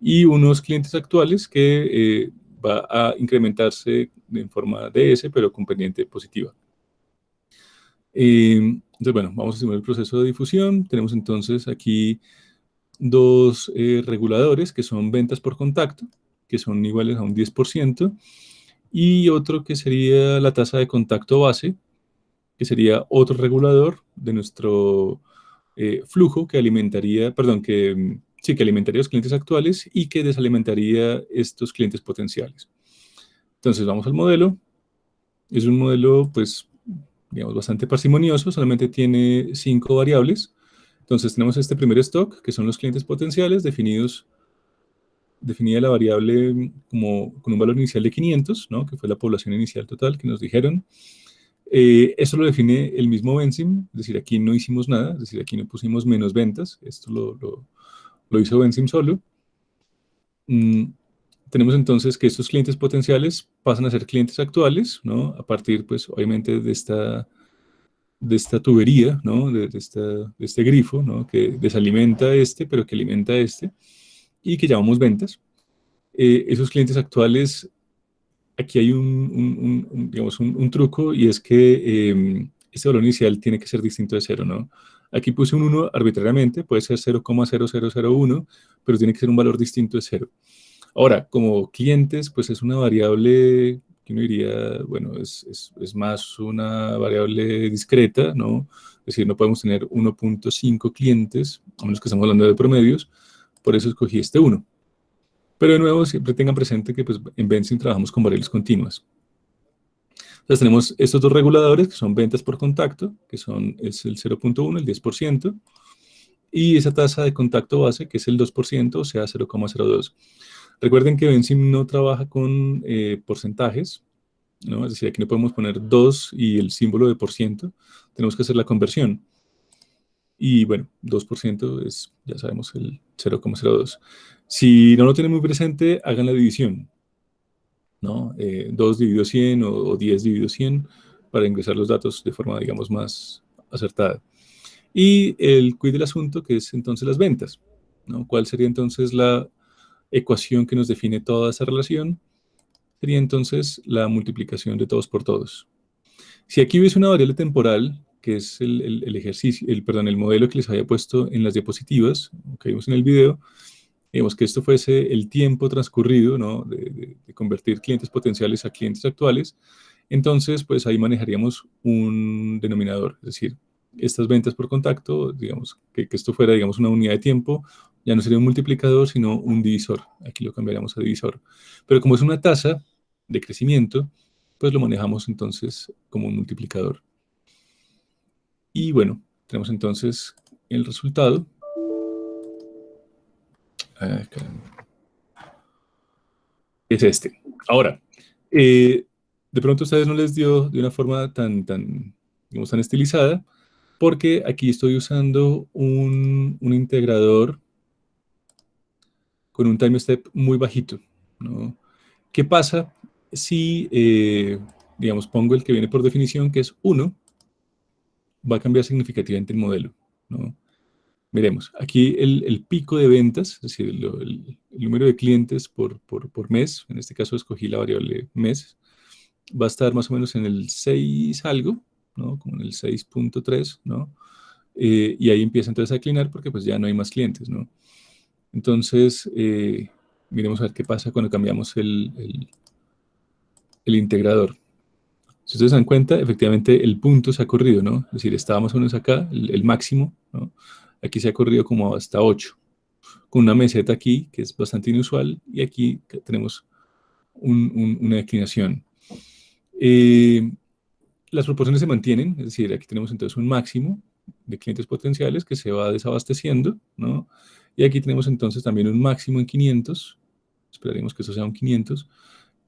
y unos clientes actuales que va a incrementarse en forma DS, pero con pendiente positiva. Entonces, bueno, vamos a simular el proceso de difusión. Tenemos entonces aquí dos reguladores que son ventas por contacto, que son iguales a un 10%, y otro que sería la tasa de contacto base, que sería otro regulador de nuestro flujo que alimentaría, perdón, sí, que alimentaría los clientes actuales y que desalimentaría estos clientes potenciales. Entonces vamos al modelo. Es un modelo, pues, digamos, bastante parsimonioso, solamente tiene 5 variables. Entonces tenemos este primer stock, que son los clientes potenciales, definida la variable como con un valor inicial de 500, ¿no? Que fue la población inicial total que nos dijeron. Eso lo define el mismo Benzim, es decir, aquí no hicimos nada, es decir, aquí no pusimos menos ventas, esto lo hizo Benzim solo. Tenemos entonces que estos clientes potenciales pasan a ser clientes actuales, ¿no? A partir, pues, obviamente, de esta tubería, ¿no? De este grifo, ¿no? Que desalimenta pero que alimenta y que llamamos ventas. Esos clientes actuales, aquí hay digamos, un truco, y es que este valor inicial tiene que ser distinto de 0, ¿no? Aquí puse un 1 arbitrariamente, puede ser 0,0001, pero tiene que ser un valor distinto de 0. Ahora, como clientes, pues es una variable que uno diría, bueno, es más una variable discreta, ¿no? Es decir, no podemos tener 1.5 clientes, a menos que estamos hablando de promedios, por eso escogí este 1. Pero de nuevo, siempre tengan presente que pues, en Benzim trabajamos con variables continuas. Entonces tenemos estos dos reguladores, que son ventas por contacto, que es el 0.1, el 10%, y esa tasa de contacto base, que es el 2%, o sea, 0,02. Recuerden que Benzim no trabaja con porcentajes, ¿no? Es decir, aquí no podemos poner 2 y el símbolo de por ciento, tenemos que hacer la conversión. Y bueno, 2% es, ya sabemos, el 0,02. Si no lo tienen muy presente, hagan la división, ¿no? 2 dividido 100 o 10 dividido 100 para ingresar los datos de forma, digamos, más acertada. Y el quid del asunto, que es entonces las ventas, ¿no? ¿Cuál sería entonces la ecuación que nos define toda esa relación? Sería entonces la multiplicación de todos por todos. Si aquí hubiese una variable temporal, que es el ejercicio, el modelo que les había puesto en las diapositivas, que vimos en el video, digamos que esto fuese el tiempo transcurrido, ¿no? de convertir clientes potenciales a clientes actuales, entonces pues ahí manejaríamos un denominador, es decir, estas ventas por contacto, digamos, que esto fuera, digamos, una unidad de tiempo, ya no sería un multiplicador, sino un divisor. Aquí lo cambiaríamos a divisor. Pero como es una tasa de crecimiento, pues lo manejamos entonces como un multiplicador. Y bueno, tenemos entonces el resultado. Es este. Ahora, de pronto a ustedes no les dio de una forma digamos, tan estilizada, porque aquí estoy usando un integrador con un time step muy bajito, ¿no? ¿Qué pasa si, digamos, pongo el que viene por definición, que es 1? Va a cambiar significativamente el modelo, ¿no? Miremos, aquí el pico de ventas, es decir, el número de clientes por mes, en este caso escogí la variable mes, va a estar más o menos en el 6 algo, ¿no? Como en el 6.3, ¿no? Y ahí empieza entonces a declinar porque pues ya no hay más clientes, ¿no? Entonces, miremos a ver qué pasa cuando cambiamos el integrador. Si ustedes se dan cuenta, efectivamente el punto se ha corrido, ¿no? Es decir, estaba más o menos acá, el máximo, ¿no? Aquí se ha corrido como hasta 8, con una meseta aquí, que es bastante inusual, y aquí tenemos una declinación. Las proporciones se mantienen, es decir, aquí tenemos entonces un máximo de clientes potenciales que se va desabasteciendo, ¿no? Y aquí tenemos entonces también un máximo en 500, esperaríamos que eso sea un 500,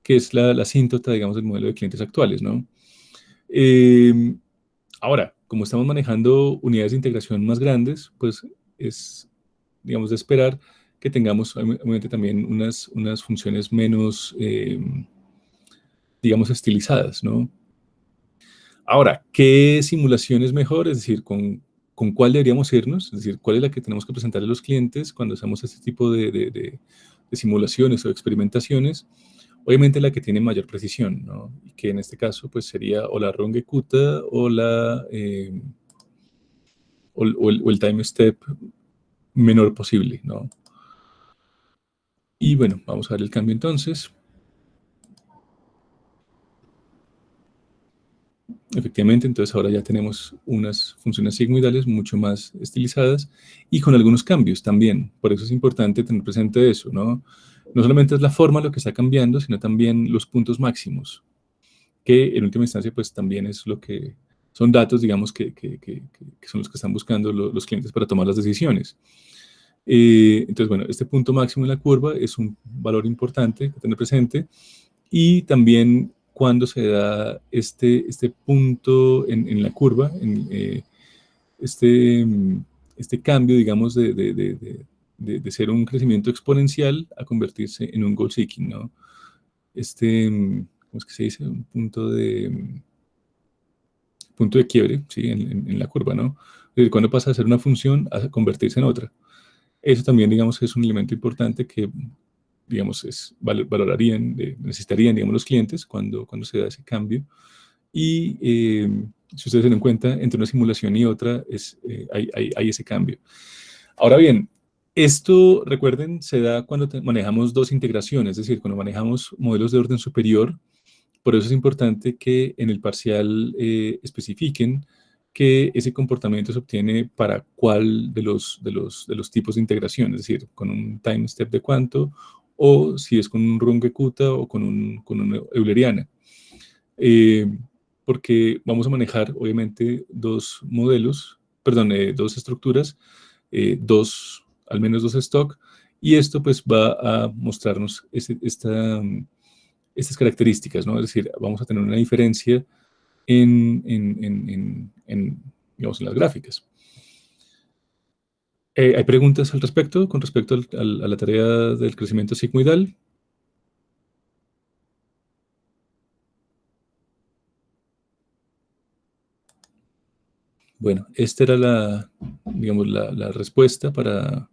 que es la asíntota, digamos, del modelo de clientes actuales, ¿no? Ahora, como estamos manejando unidades de integración más grandes, pues es, digamos, de esperar que tengamos obviamente también unas funciones menos, digamos, estilizadas, ¿no? Ahora, ¿qué simulación es mejor? Es decir, ¿con cuál deberíamos irnos? Es decir, ¿cuál es la que tenemos que presentarle a los clientes cuando hacemos este tipo de simulaciones o experimentaciones? Obviamente la que tiene mayor precisión, ¿no? Y que en este caso pues sería o la Runge-Kutta o el time step menor posible, ¿no? Y bueno, vamos a ver el cambio entonces. Efectivamente, entonces ahora ya tenemos unas funciones sigmoidales mucho más estilizadas y con algunos cambios también. Por eso es importante tener presente eso, ¿no? No solamente es la forma lo que está cambiando, sino también los puntos máximos, que en última instancia pues también es lo que son datos, digamos, que son los que están buscando los clientes para tomar las decisiones. Entonces, bueno, este punto máximo en la curva es un valor importante que tener presente y también cuando se da este punto en la curva, este cambio, digamos, de ser un crecimiento exponencial a convertirse en un goal seeking, ¿no? ¿Cómo es que se dice? Un punto de quiebre, ¿sí? En la curva, ¿no? Es decir, cuando pasa a ser una función a convertirse en otra. Eso también, digamos, es un elemento importante que, digamos, valorarían, necesitarían, digamos, los clientes cuando se da ese cambio. Y si ustedes se dan cuenta, entre una simulación y otra hay ese cambio. Ahora bien, esto, recuerden, se da cuando manejamos dos integraciones, es decir, cuando manejamos modelos de orden superior. Por eso es importante que en el parcial especifiquen que ese comportamiento se obtiene para cuál de los tipos de integración, es decir, con un time step de cuánto, o si es con un Runge-Kutta o con una Euleriana. Porque vamos a manejar, obviamente, dos estructuras, al menos dos stock, y esto pues va a mostrarnos estas características, ¿no? Es decir, vamos a tener una diferencia digamos, en las gráficas. ¿Hay preguntas al respecto, con respecto a la tarea del crecimiento sigmoidal? Bueno, esta era digamos, la respuesta para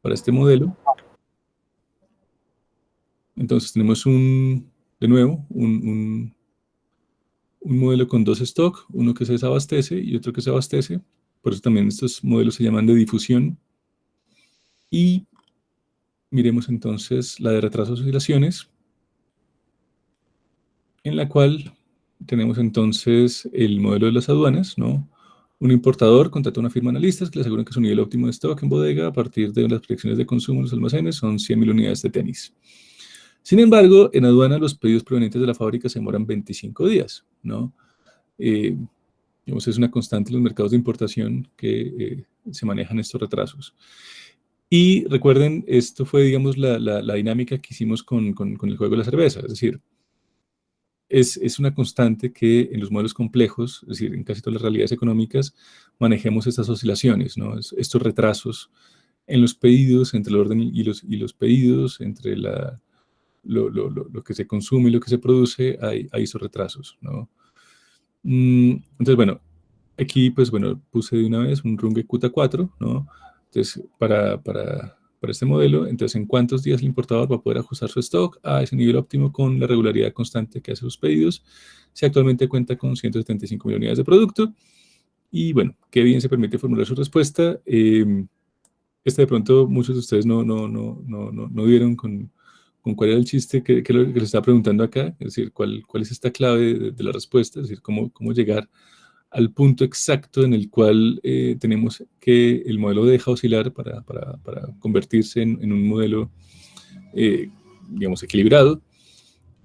este modelo. Entonces tenemos de nuevo, un modelo con dos stock, uno que se desabastece y otro que se abastece. Por eso también estos modelos se llaman de difusión. Y miremos entonces la de retrasos y oscilaciones, en la cual tenemos entonces el modelo de las aduanas, ¿no? Un importador contrata a una firma de analistas que le aseguran que su nivel óptimo de stock en bodega a partir de las proyecciones de consumo en los almacenes son 100.000 unidades de tenis. Sin embargo, en aduana los pedidos provenientes de la fábrica se demoran 25 días, ¿no? Digamos, es una constante en los mercados de importación que se manejan estos retrasos. Y recuerden, esto fue, digamos, la dinámica que hicimos con el juego de la cerveza, es decir, es una constante que en los modelos complejos, es decir, en casi todas las realidades económicas, manejemos estas oscilaciones, ¿no? Estos retrasos en los pedidos, entre el orden y los pedidos, entre lo que se consume y lo que se produce, hay esos retrasos, ¿no? Entonces, bueno, aquí, pues, bueno, puse de una vez un Runge Qt4, ¿no? Entonces, para este modelo, entonces, ¿en cuántos días el importador va a poder ajustar su stock a ese nivel óptimo con la regularidad constante que hace sus pedidos? Si actualmente cuenta con 175.000 unidades de producto. Y, bueno, qué bien se permite formular su respuesta. De pronto, muchos de ustedes no dieron con cuál era el chiste que les estaba preguntando acá, es decir, cuál es esta clave de la respuesta, es decir, cómo llegar al punto exacto en el cual tenemos que el modelo deja oscilar para convertirse en un modelo, digamos, equilibrado.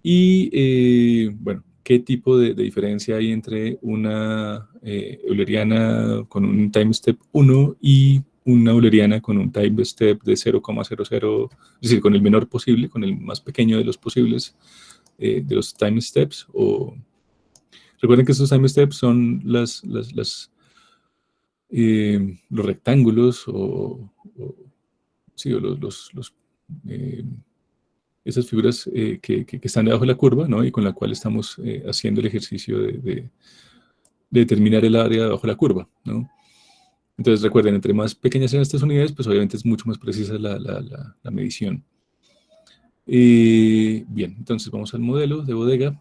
Y, bueno, ¿qué tipo de diferencia hay entre una euleriana con un time step 1 y una euleriana con un time step de 0,00, es decir, con el menor posible, con el más pequeño de los posibles de los time steps? Recuerden que estos time steps son los rectángulos sí, o esas figuras que están debajo de la curva, ¿no? Y con la cual estamos haciendo el ejercicio de determinar el área debajo de la curva, ¿no? Entonces, recuerden, entre más pequeñas sean estas unidades, pues obviamente es mucho más precisa la medición. Bien, entonces vamos al modelo de bodega.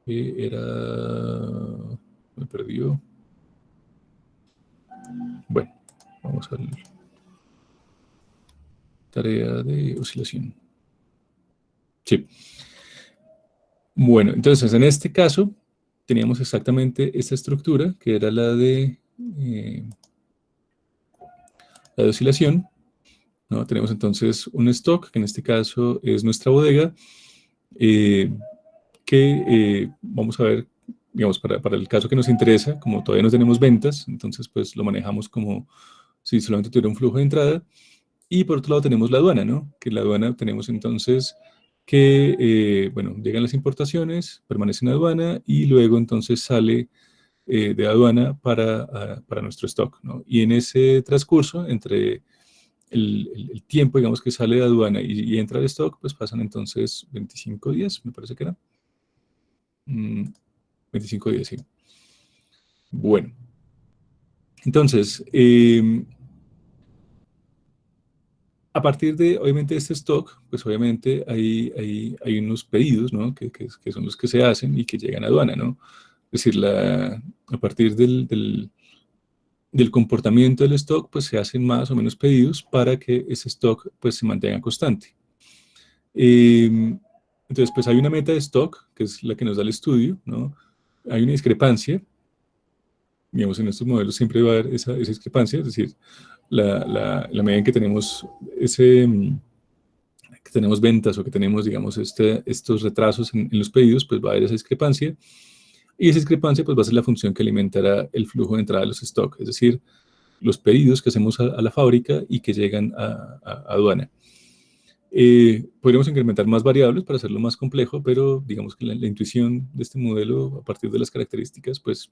Me perdió. Bueno, vamos a la tarea de oscilación. Sí. Bueno, entonces en este caso teníamos exactamente esta estructura, que era la de oscilación, ¿no? Tenemos entonces un stock, que en este caso es nuestra bodega, que vamos a ver, digamos, para el caso que nos interesa, como todavía no tenemos ventas, entonces pues lo manejamos como si solamente tuviera un flujo de entrada. Y por otro lado tenemos la aduana, ¿no? Que en la aduana tenemos entonces que, bueno, llegan las importaciones, permanece en aduana y luego entonces sale de aduana para nuestro stock, ¿no? Y en ese transcurso, entre el tiempo, digamos, que sale de aduana y entra al stock, pues pasan entonces 25 días, me parece que era. 25 días, sí. Bueno. Entonces, a partir de, obviamente, este stock, pues obviamente hay unos pedidos, ¿no? Que son los que se hacen y que llegan a aduana, ¿no? Es decir, a partir del comportamiento del stock, pues se hacen más o menos pedidos para que ese stock pues se mantenga constante. Entonces, pues hay una meta de stock, que es la que nos da el estudio, ¿no? Hay una discrepancia, digamos, en estos modelos siempre va a haber esa discrepancia, es decir, la medida en que tenemos que tenemos ventas o que tenemos, digamos, estos retrasos en los pedidos, pues va a haber esa discrepancia. Y esa discrepancia pues va a ser la función que alimentará el flujo de entrada de los stocks, es decir, los pedidos que hacemos a la fábrica y que llegan a aduana. Podríamos incrementar más variables para hacerlo más complejo, pero digamos que la intuición de este modelo, a partir de las características, pues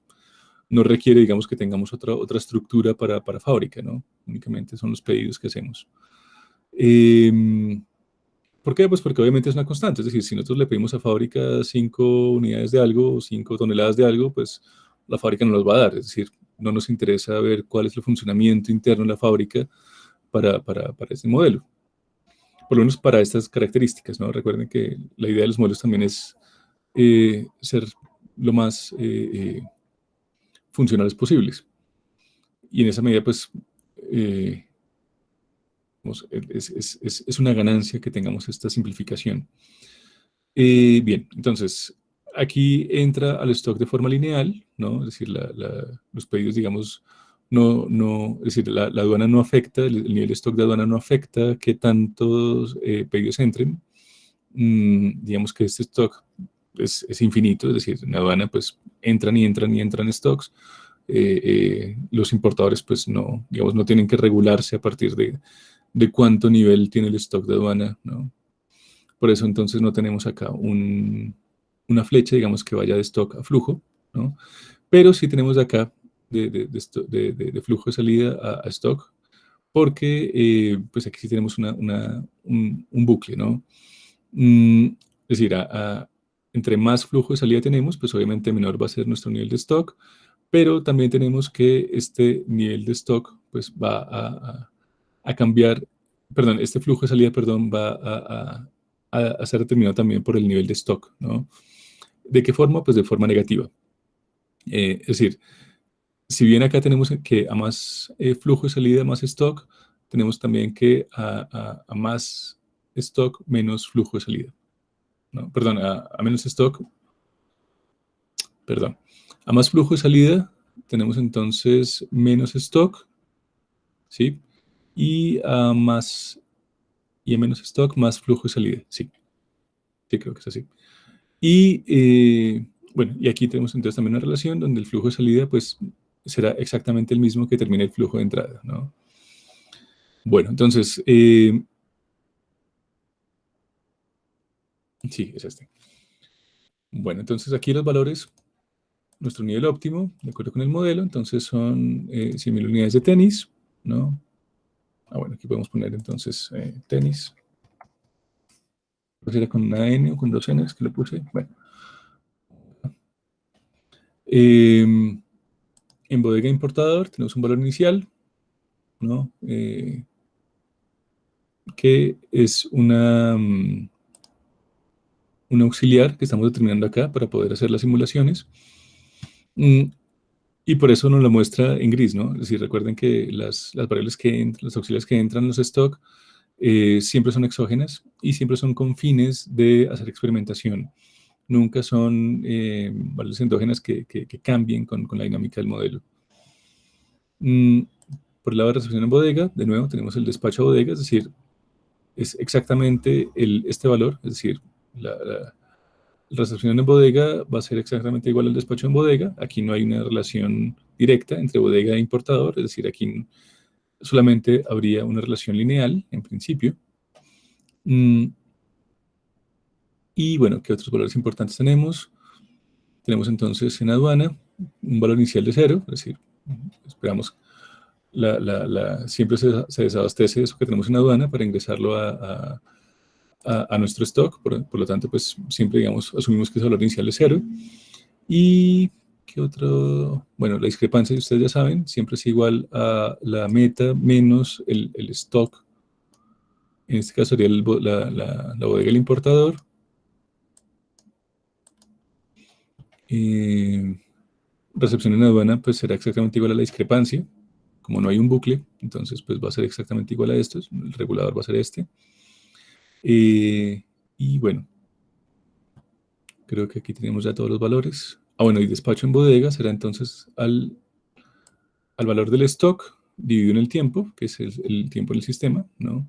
no requiere, digamos, que tengamos otra estructura para fábrica, ¿no? Únicamente son los pedidos que hacemos. ¿Por qué? Pues porque obviamente es una constante, es decir, si nosotros le pedimos a fábrica 5 unidades de algo o 5 toneladas de algo, pues la fábrica no nos va a dar, es decir, no nos interesa ver cuál es el funcionamiento interno de la fábrica para este modelo, por lo menos para estas características, ¿no? Recuerden que la idea de los modelos también es ser lo más funcionales posibles, y en esa medida, pues, es una ganancia que tengamos esta simplificación. Bien, entonces, aquí entra al stock de forma lineal, ¿no? Es decir, los pedidos, digamos, es decir, la aduana no afecta, el nivel de stock de aduana no afecta que tantos pedidos entren. Digamos que este stock es infinito, es decir, en la aduana pues entran y entran y entran stocks. Los importadores pues no, digamos, no tienen que regularse a partir de cuánto nivel tiene el stock de aduana, ¿no? Por eso entonces no tenemos acá una flecha, digamos, que vaya de stock a flujo, ¿no? Pero sí tenemos de acá de flujo de salida a stock, porque pues aquí sí tenemos un bucle, ¿no? Es decir, entre más flujo de salida tenemos, pues obviamente menor va a ser nuestro nivel de stock, pero también tenemos que este nivel de stock pues va a cambiar, perdón, este flujo de salida, perdón, va a ser determinado también por el nivel de stock, ¿no? ¿De qué forma? Pues de forma negativa. Es decir, si bien acá tenemos que a más flujo de salida, más stock, tenemos también que a más stock, menos flujo de salida, ¿no? Perdón, a menos stock, perdón. A más flujo de salida, tenemos entonces menos stock, ¿sí? Y a menos stock, más flujo de salida, sí. Sí, creo que es así. Y bueno, y aquí tenemos entonces también una relación donde el flujo de salida pues será exactamente el mismo que termina el flujo de entrada, ¿no? Bueno, entonces, sí, es este. Bueno, entonces aquí los valores, nuestro nivel óptimo, de acuerdo con el modelo, entonces son 100.000 unidades de tenis, ¿no? Bueno, aquí podemos poner entonces tenis. ¿Era con una N o con dos Ns que le puse? Bueno. En bodega importador tenemos un valor inicial, ¿no? Que es un auxiliar que estamos determinando acá para poder hacer las simulaciones. Y por eso nos lo muestra en gris, ¿no? Es decir, recuerden que las variables que entran, los auxiliares que entran en los stock, siempre son exógenas y siempre son con fines de hacer experimentación. Nunca son variables endógenas que cambien con la dinámica del modelo. Por el lado de recepción en bodega, de nuevo tenemos el despacho a bodega, es decir, es exactamente este valor, es decir, la recepción en bodega va a ser exactamente igual al despacho en bodega. Aquí no hay una relación directa entre bodega e importador, es decir, aquí solamente habría una relación lineal en principio. Y bueno, ¿qué otros valores importantes tenemos? Tenemos entonces en aduana un valor inicial de 0, es decir, esperamos siempre se desabastece eso que tenemos en aduana para ingresarlo a nuestro stock, por lo tanto, pues siempre, digamos, asumimos que ese valor inicial es 0. Y, ¿qué otro? Bueno, la discrepancia, ustedes ya saben, siempre es igual a la meta menos el stock. En este caso sería la bodega del importador. Recepción en aduana, pues será exactamente igual a la discrepancia. Como no hay un bucle, entonces pues va a ser exactamente igual a esto. El regulador va a ser este. Y bueno, creo que aquí tenemos ya todos los valores. Bueno, y despacho en bodega será entonces al valor del stock dividido en el tiempo, que es el tiempo en el sistema, ¿no?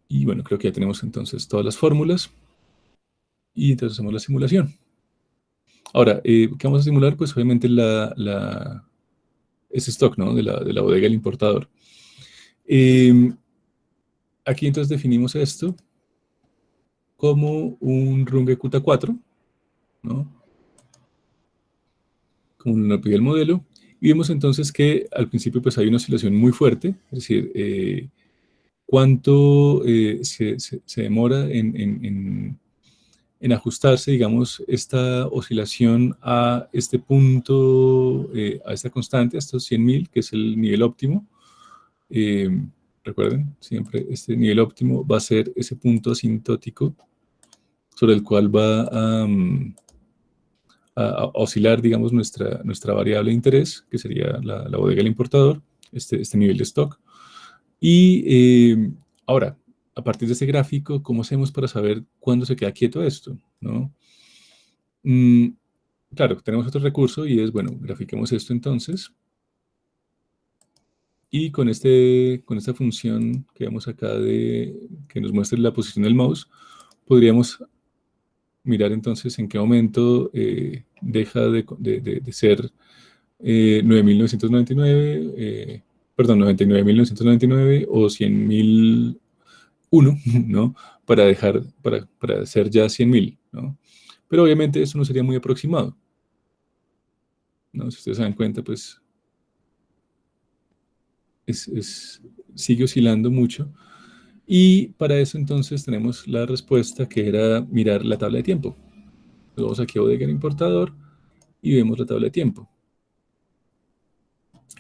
Y bueno, creo que ya tenemos entonces todas las fórmulas. Y entonces hacemos la simulación. Ahora, ¿qué vamos a simular? Pues obviamente ese stock, ¿no? De la bodega del importador. Aquí entonces definimos esto como un Runge Qt4, ¿no? Como nos pide el modelo. Y vemos entonces que al principio pues hay una oscilación muy fuerte, es decir, cuánto se demora en ajustarse, digamos, esta oscilación a este punto, a esta constante, a estos 100.000, que es el nivel óptimo. Recuerden, siempre este nivel óptimo va a ser ese punto asintótico sobre el cual va a oscilar, digamos, nuestra variable de interés, que sería la bodega del importador, este nivel de stock. Y ahora, a partir de este gráfico, ¿cómo hacemos para saber cuándo se queda quieto esto? ¿No? Claro, tenemos otro recurso y es, bueno, grafiquemos esto entonces. Y con esta función que vemos acá que nos muestra la posición del mouse, podríamos mirar entonces en qué momento deja de ser 9.999, perdón, 99.999 o 100.001, ¿no? Para ser ya 100.000, ¿no? Pero obviamente eso no sería muy aproximado, ¿no? Si ustedes se dan cuenta, pues sigue oscilando mucho. Y para eso entonces tenemos la respuesta que era mirar la tabla de tiempo. Vamos aquí a bodega en importador y vemos la tabla de tiempo.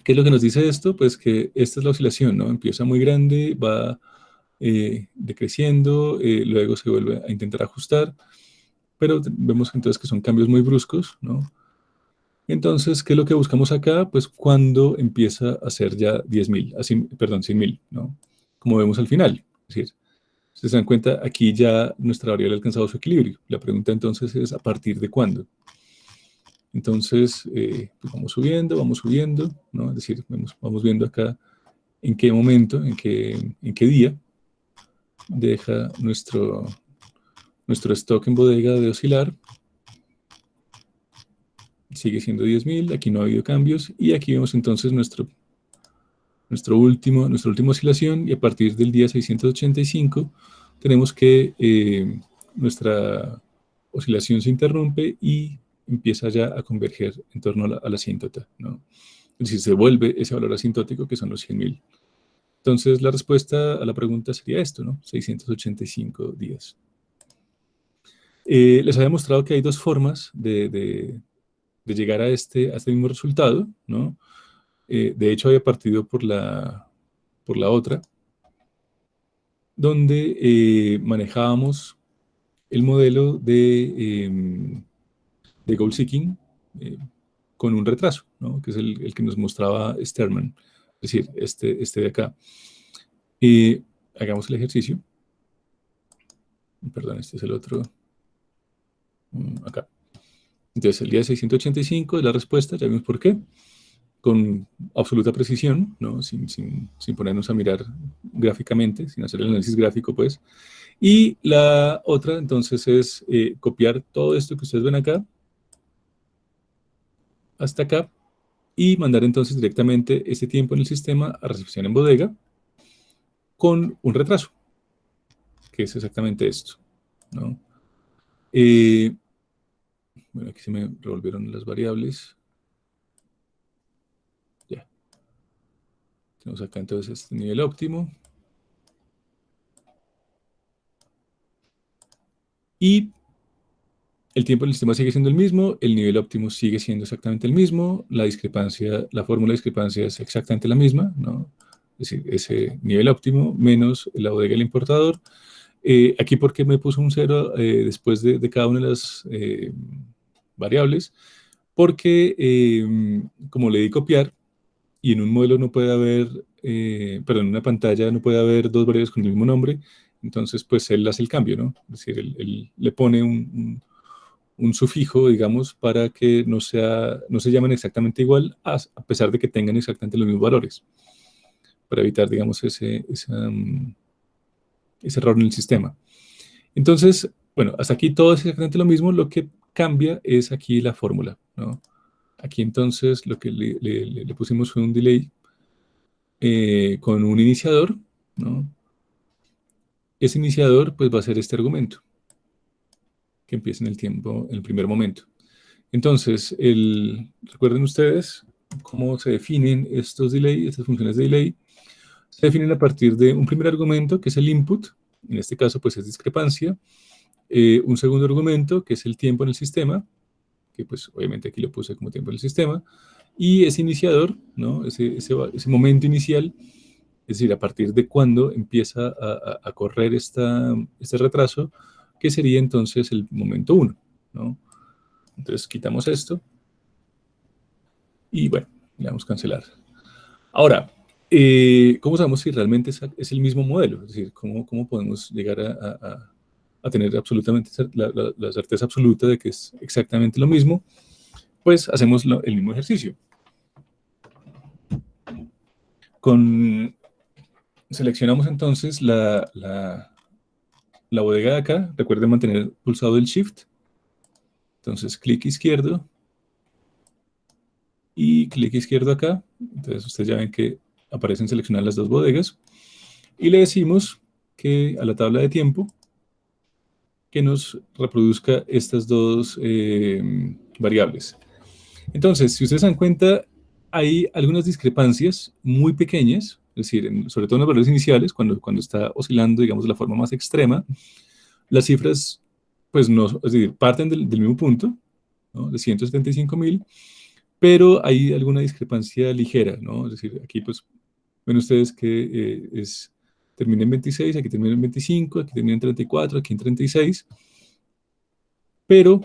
¿Qué es lo que nos dice esto? Pues que esta es la oscilación, ¿no? Empieza muy grande, va decreciendo, luego se vuelve a intentar ajustar, pero vemos entonces que son cambios muy bruscos, ¿no? Entonces, ¿qué es lo que buscamos acá? Pues cuando empieza a ser ya 10.000, perdón, 100.000, ¿no? Como vemos al final. Es decir, si se dan cuenta, aquí ya nuestra variable ha alcanzado su equilibrio. La pregunta entonces es, ¿a partir de cuándo? Entonces, pues vamos subiendo, ¿no? Es decir, vamos viendo acá en qué momento, en qué día deja nuestro stock en bodega de oscilar. Sigue siendo 10.000, aquí no ha habido cambios, y aquí vemos entonces nuestra última oscilación, y a partir del día 685 tenemos que nuestra oscilación se interrumpe y empieza ya a converger en torno a la asíntota, ¿no? Es decir, se vuelve ese valor asintótico que son los 100.000. Entonces, la respuesta a la pregunta sería esto, ¿no? 685 días. Les había mostrado que hay dos formas de llegar a este mismo resultado, ¿no? De hecho, había partido por la otra, donde manejábamos el modelo de goal seeking con un retraso, ¿no? Que es el que nos mostraba Sterman, es decir, este de acá. Hagamos el ejercicio. Perdón, este es el otro. Acá. Entonces, el día 685 es la respuesta, ya vimos por qué, con absoluta precisión, ¿no? sin ponernos a mirar gráficamente, sin hacer el análisis gráfico, pues. Y la otra, entonces, es copiar todo esto que ustedes ven acá, hasta acá, y mandar entonces directamente ese tiempo en el sistema a recepción en bodega, con un retraso, que es exactamente esto, ¿no? Bueno, aquí se me revolvieron las variables. Ya. Tenemos acá entonces este nivel óptimo. Y el tiempo en el sistema sigue siendo el mismo, el nivel óptimo sigue siendo exactamente el mismo, la fórmula de discrepancia es exactamente la misma, ¿no? Es decir, ese nivel óptimo menos la bodega del importador. Aquí, ¿por qué me puso un 0 después de cada una de las variables? Porque, como le di copiar, y en un modelo no puede haber, perdón, en una pantalla no puede haber dos variables con el mismo nombre, entonces pues él hace el cambio, ¿no? Es decir, él le pone un sufijo, digamos, para que no se llamen exactamente igual, a pesar de que tengan exactamente los mismos valores, para evitar, digamos, ese error en el sistema. Entonces, bueno, hasta aquí todo es exactamente lo mismo, lo que cambia es aquí la fórmula, ¿no? Aquí entonces lo que le pusimos fue un delay con un iniciador, ¿no? Ese iniciador pues va a ser este argumento, que empieza en el tiempo, en el primer momento. Entonces, recuerden ustedes cómo se definen estos delay, estas funciones de delay. Se definen a partir de un primer argumento, que es el input, en este caso pues es discrepancia, un segundo argumento, que es el tiempo en el sistema, que pues obviamente aquí lo puse como tiempo en el sistema, y ese iniciador, ¿no? ese momento inicial, es decir, a partir de cuándo empieza a correr este retraso, que sería entonces el momento 1, ¿no? Entonces quitamos esto, y bueno, le damos cancelar. Ahora, ¿cómo sabemos si realmente es el mismo modelo? Es decir, ¿cómo podemos llegar a tener absolutamente la certeza absoluta de que es exactamente lo mismo? Pues hacemos el mismo ejercicio. Seleccionamos entonces la bodega de acá. Recuerden mantener pulsado el Shift. Entonces, clic izquierdo. Y clic izquierdo acá. Entonces, ustedes ya ven que aparecen seleccionadas las dos bodegas. Y le decimos que a la tabla de tiempo que nos reproduzca estas dos variables. Entonces, si ustedes se dan cuenta, hay algunas discrepancias muy pequeñas, es decir, sobre todo en los valores iniciales, cuando está oscilando, digamos, de la forma más extrema, las cifras, pues no, es decir, parten del mismo punto, ¿no? De 175.000, pero hay alguna discrepancia ligera, ¿no? Es decir, aquí pues ven ustedes que termina en 26, aquí termina en 25, aquí termina en 34, aquí en 36, pero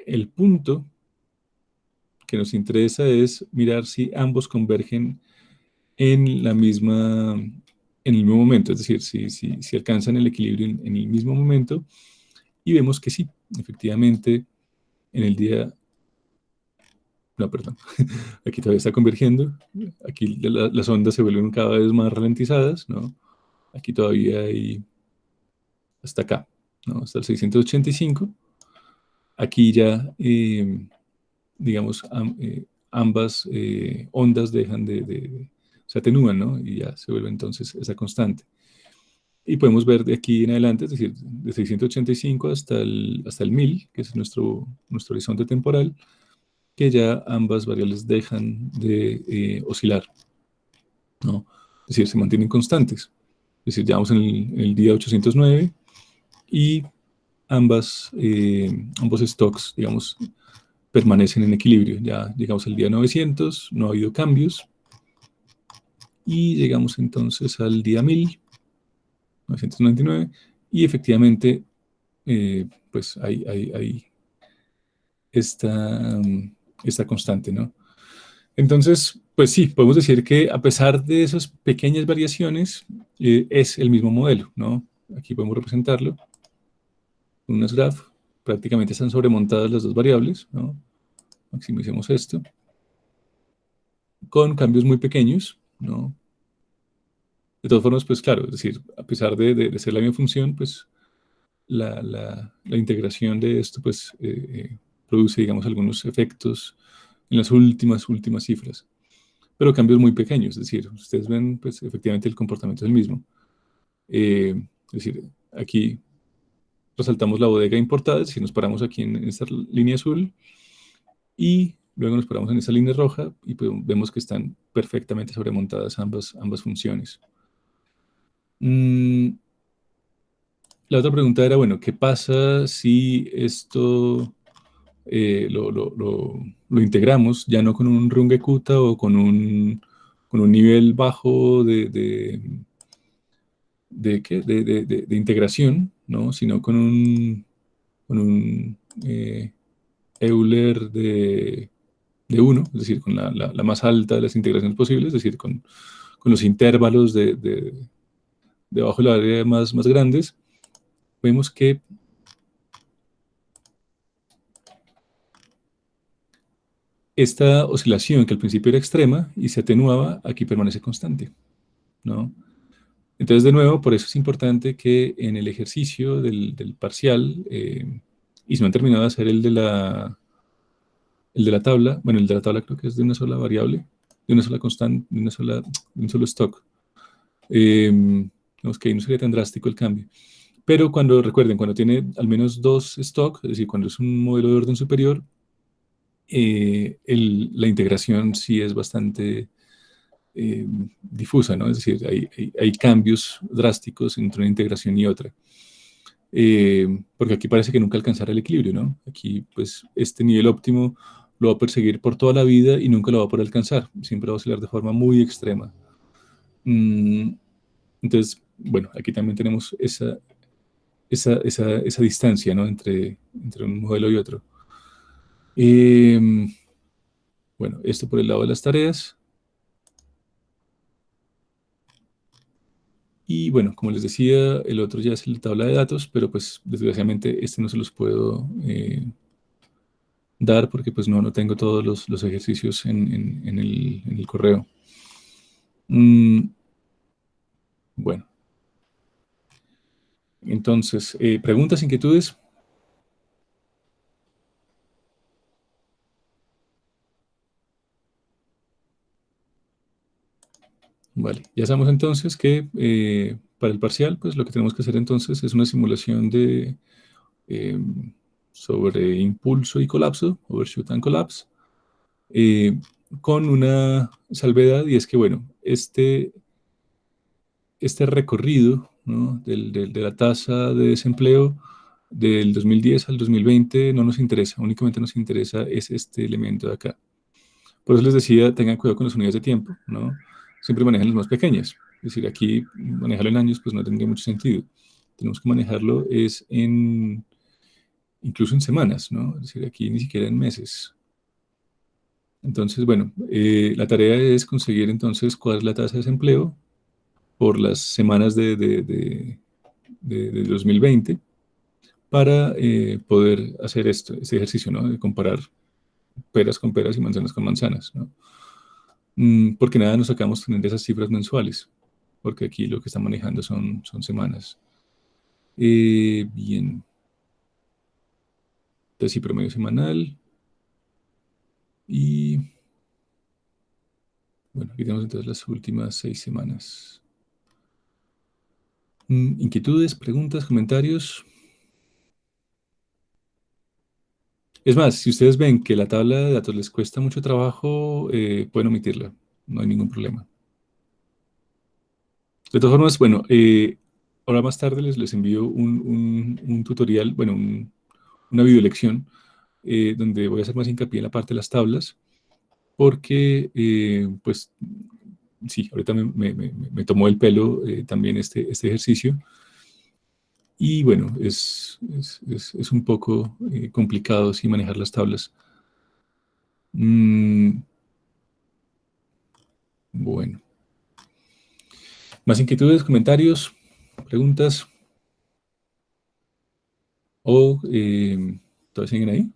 el punto que nos interesa es mirar si ambos convergen en el mismo momento, es decir, si alcanzan el equilibrio en el mismo momento, y vemos que sí, efectivamente, en el día, no, perdón, aquí todavía está convergiendo, aquí las ondas se vuelven cada vez más ralentizadas, ¿no? Aquí todavía hay hasta acá, ¿no? Hasta el 685, aquí ya, digamos, ambas ondas dejan se atenúan, ¿no? Y ya se vuelve entonces esa constante. Y podemos ver de aquí en adelante, es decir, de 685 hasta el 1000, que es nuestro horizonte temporal, que ya ambas variables dejan de oscilar, ¿no? Es decir, se mantienen constantes. Es decir, ya vamos en el día 809 y ambos stocks, digamos, permanecen en equilibrio. Ya llegamos al día 900, no ha habido cambios. Y llegamos entonces al día 1000, 999, y efectivamente, pues hay esta constante, ¿no? Entonces, pues sí, podemos decir que a pesar de esas pequeñas variaciones, es el mismo modelo, ¿no? Aquí podemos representarlo con unas graph, prácticamente están sobremontadas las dos variables, ¿no? Maximicemos esto, con cambios muy pequeños, ¿no? De todas formas, pues claro, es decir, a pesar de ser la misma función, pues la integración de esto, pues produce, digamos, algunos efectos en las últimas cifras, pero cambios muy pequeños, es decir, ustedes ven, pues efectivamente el comportamiento es el mismo. Es decir, aquí resaltamos la bodega importada, es decir, nos paramos aquí en esta línea azul y luego nos paramos en esta línea roja y pues vemos que están perfectamente sobremontadas ambas funciones. La otra pregunta era, bueno, ¿qué pasa si esto lo integramos ya no con un Runge-Kutta o con un nivel bajo de integración, ¿no? Sino con un Euler de 1, es decir, con la más alta de las integraciones posibles, es decir, con los intervalos debajo de la área más grandes, vemos que esta oscilación que al principio era extrema y se atenuaba, aquí permanece constante, ¿no? Entonces, de nuevo, por eso es importante que en el ejercicio del parcial, y si no han terminado de hacer el de la tabla, bueno, el de la tabla creo que es de una sola variable, de una sola constante, de un solo stock. Digamos que ahí no sería tan drástico el cambio. Pero recuerden, cuando tiene al menos dos stocks, es decir, cuando es un modelo de orden superior, la integración sí es bastante difusa, ¿no? Es decir, hay cambios drásticos entre una integración y otra. Porque aquí parece que nunca alcanzará el equilibrio, ¿no? Aquí, pues, este nivel óptimo lo va a perseguir por toda la vida y nunca lo va a poder alcanzar. Siempre va a oscilar de forma muy extrema. Entonces, bueno, aquí también tenemos esa distancia, ¿no? Entre un modelo y otro. Bueno, esto por el lado de las tareas. Y bueno, como les decía, el otro ya es la tabla de datos, pero pues desgraciadamente este no se los puedo dar porque pues no tengo todos los ejercicios en el correo. Bueno. Entonces, ¿preguntas, inquietudes? Vale, ya sabemos entonces que para el parcial, pues lo que tenemos que hacer entonces es una simulación sobre impulso y colapso, overshoot and collapse. con una salvedad, y es que, bueno, este recorrido, ¿no?, de la tasa de desempleo del 2010 al 2020 no nos interesa, únicamente nos interesa es este elemento de acá. Por eso les decía, tengan cuidado con las unidades de tiempo, ¿no? Siempre manejan las más pequeñas. Es decir, aquí manejarlo en años pues no tendría mucho sentido. Tenemos que manejarlo incluso en semanas, ¿no? Es decir, aquí ni siquiera en meses. Entonces, bueno, la tarea es conseguir entonces cuál es la tasa de desempleo por las semanas de 2020 para poder hacer este ejercicio, ¿no? De comparar peras con peras y manzanas con manzanas, ¿no? Porque nada nos sacamos tener esas cifras mensuales, porque aquí lo que están manejando son semanas. Bien. Entonces, sí, promedio semanal. Y bueno, aquí tenemos entonces las últimas 6 semanas. Inquietudes, preguntas, comentarios. Es más, si ustedes ven que la tabla de datos les cuesta mucho trabajo, pueden omitirla, no hay ningún problema. De todas formas, bueno, ahora más tarde les envío un tutorial, bueno, una videolección, donde voy a hacer más hincapié en la parte de las tablas, porque, pues, sí, ahorita me tomó el pelo también este ejercicio. Y bueno, es un poco complicado sí manejar las tablas. Bueno. ¿Más inquietudes, comentarios, preguntas? ¿O todavía siguen ahí?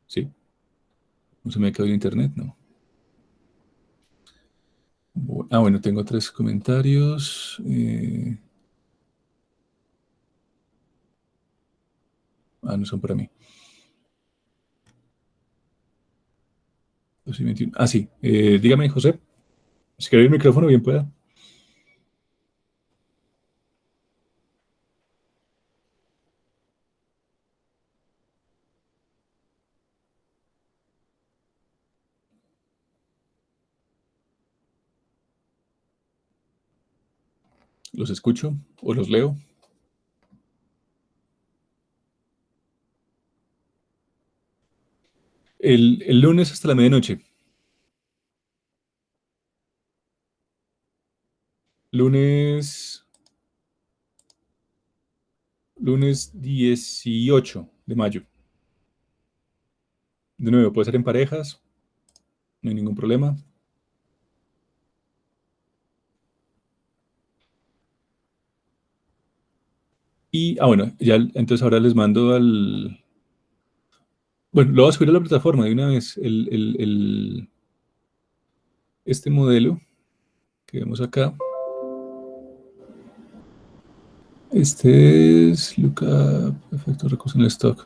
Sí. ¿No se me ha caído el internet? No. Bueno, tengo 3 comentarios. No son para mí. 2021. Sí. Dígame, José. Si quiere el micrófono, bien pueda. ¿Los escucho o los leo? El lunes hasta la medianoche. Lunes 18 de mayo. De nuevo, puede ser en parejas, no hay ningún problema. Y, bueno, ya entonces ahora les mando bueno, lo voy a subir a la plataforma de una vez, este modelo que vemos acá. Este es Lookup, efecto recurso en el stock.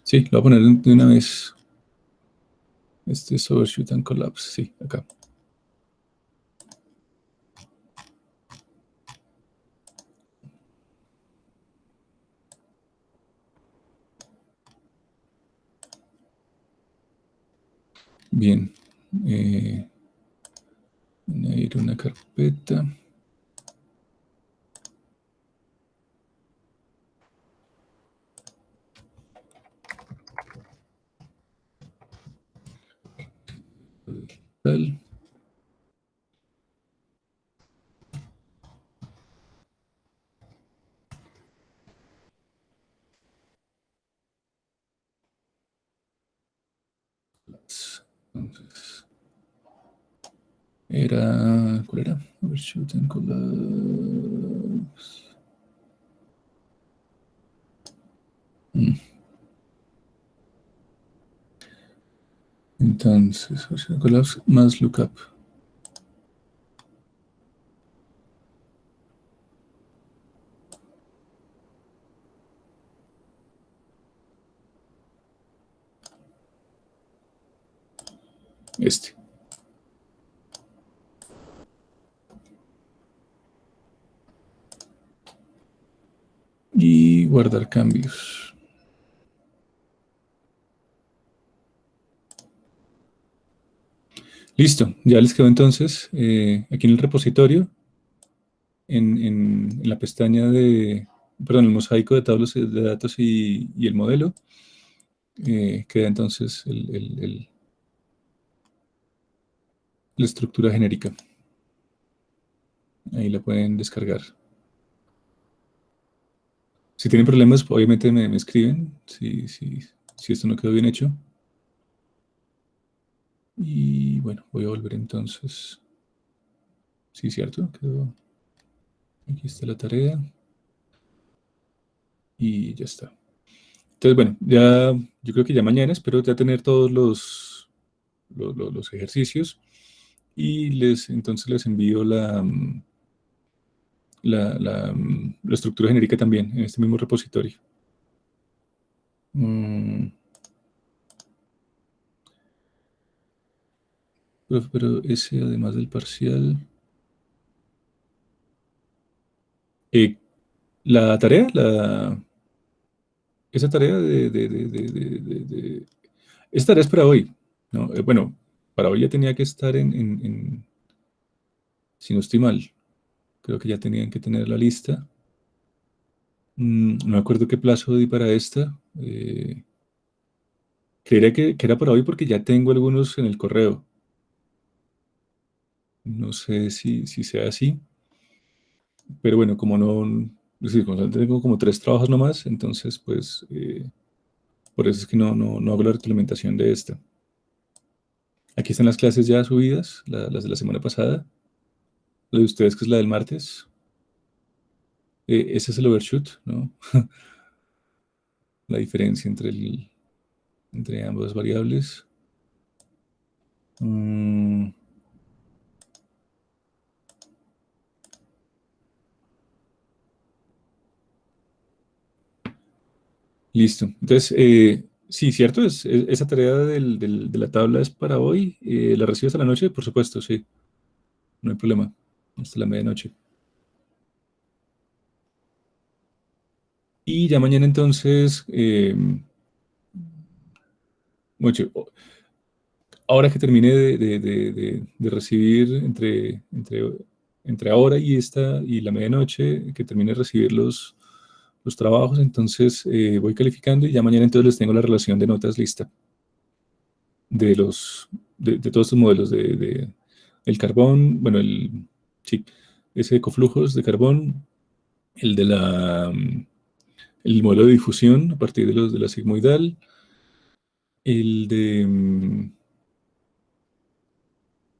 Sí, lo voy a poner de una vez. Este es Overshoot and Collapse, sí, acá. Bien. Añadir una carpeta. Tal. Entonces, ¿cuál era? Overshoot and Collapse. Entonces, Overshoot and Collapse más Lookup. Este. Y guardar cambios. Listo, ya les quedó entonces aquí en el repositorio, en la pestaña de, perdón, el mosaico de tablas de datos y el modelo, queda entonces la estructura genérica. Ahí la pueden descargar. Si tienen problemas, obviamente me escriben si esto no quedó bien hecho. Y bueno, voy a volver entonces. Sí, cierto, quedó. Aquí está la tarea. Y ya está. Entonces, bueno, ya yo creo que ya mañana espero ya tener todos los ejercicios y entonces les envío la estructura genérica también en este mismo repositorio. Pero ese además del parcial. La tarea, esa tarea esa tarea es para hoy, ¿no? Bueno, para hoy ya tenía que estar si no estoy mal, creo que ya tenían que tener la lista. No me acuerdo qué plazo di para esta. Creería que era para hoy porque ya tengo algunos en el correo. No sé si sea así. Pero bueno, como no, es decir, como tengo como 3 trabajos nomás, entonces pues por eso es que no hago la retroalimentación de esta. Aquí están las clases ya subidas, las de la semana pasada. La de ustedes, que es la del martes. Ese es el overshoot, ¿no? La diferencia entre ambas variables. Listo. Entonces, sí, cierto, esa tarea de la tabla es para hoy. ¿La recibes a la noche? Por supuesto, sí. No hay problema. Hasta la medianoche. Y ya mañana entonces, mucho, ahora que termine de recibir entre ahora y la medianoche, que termine de recibir los trabajos, entonces voy calificando y ya mañana entonces les tengo la relación de notas lista de todos estos modelos el carbón, bueno, sí, ese de ecoflujos de carbón, el de el modelo de difusión a partir de la sigmoidal, el de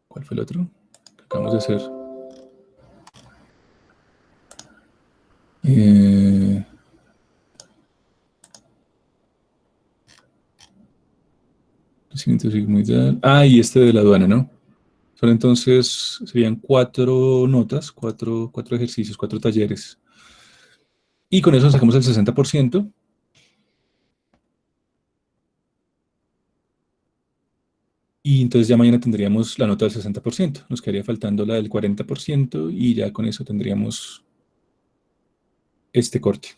¿cuál fue el otro? Que acabamos de hacer. Crecimiento sigmoidal. Ah, y este de la aduana, ¿no? Son entonces, serían 4 notas, cuatro ejercicios, 4 talleres. Y con eso sacamos el 60%. Y entonces ya mañana tendríamos la nota del 60%. Nos quedaría faltando la del 40% y ya con eso tendríamos este corte.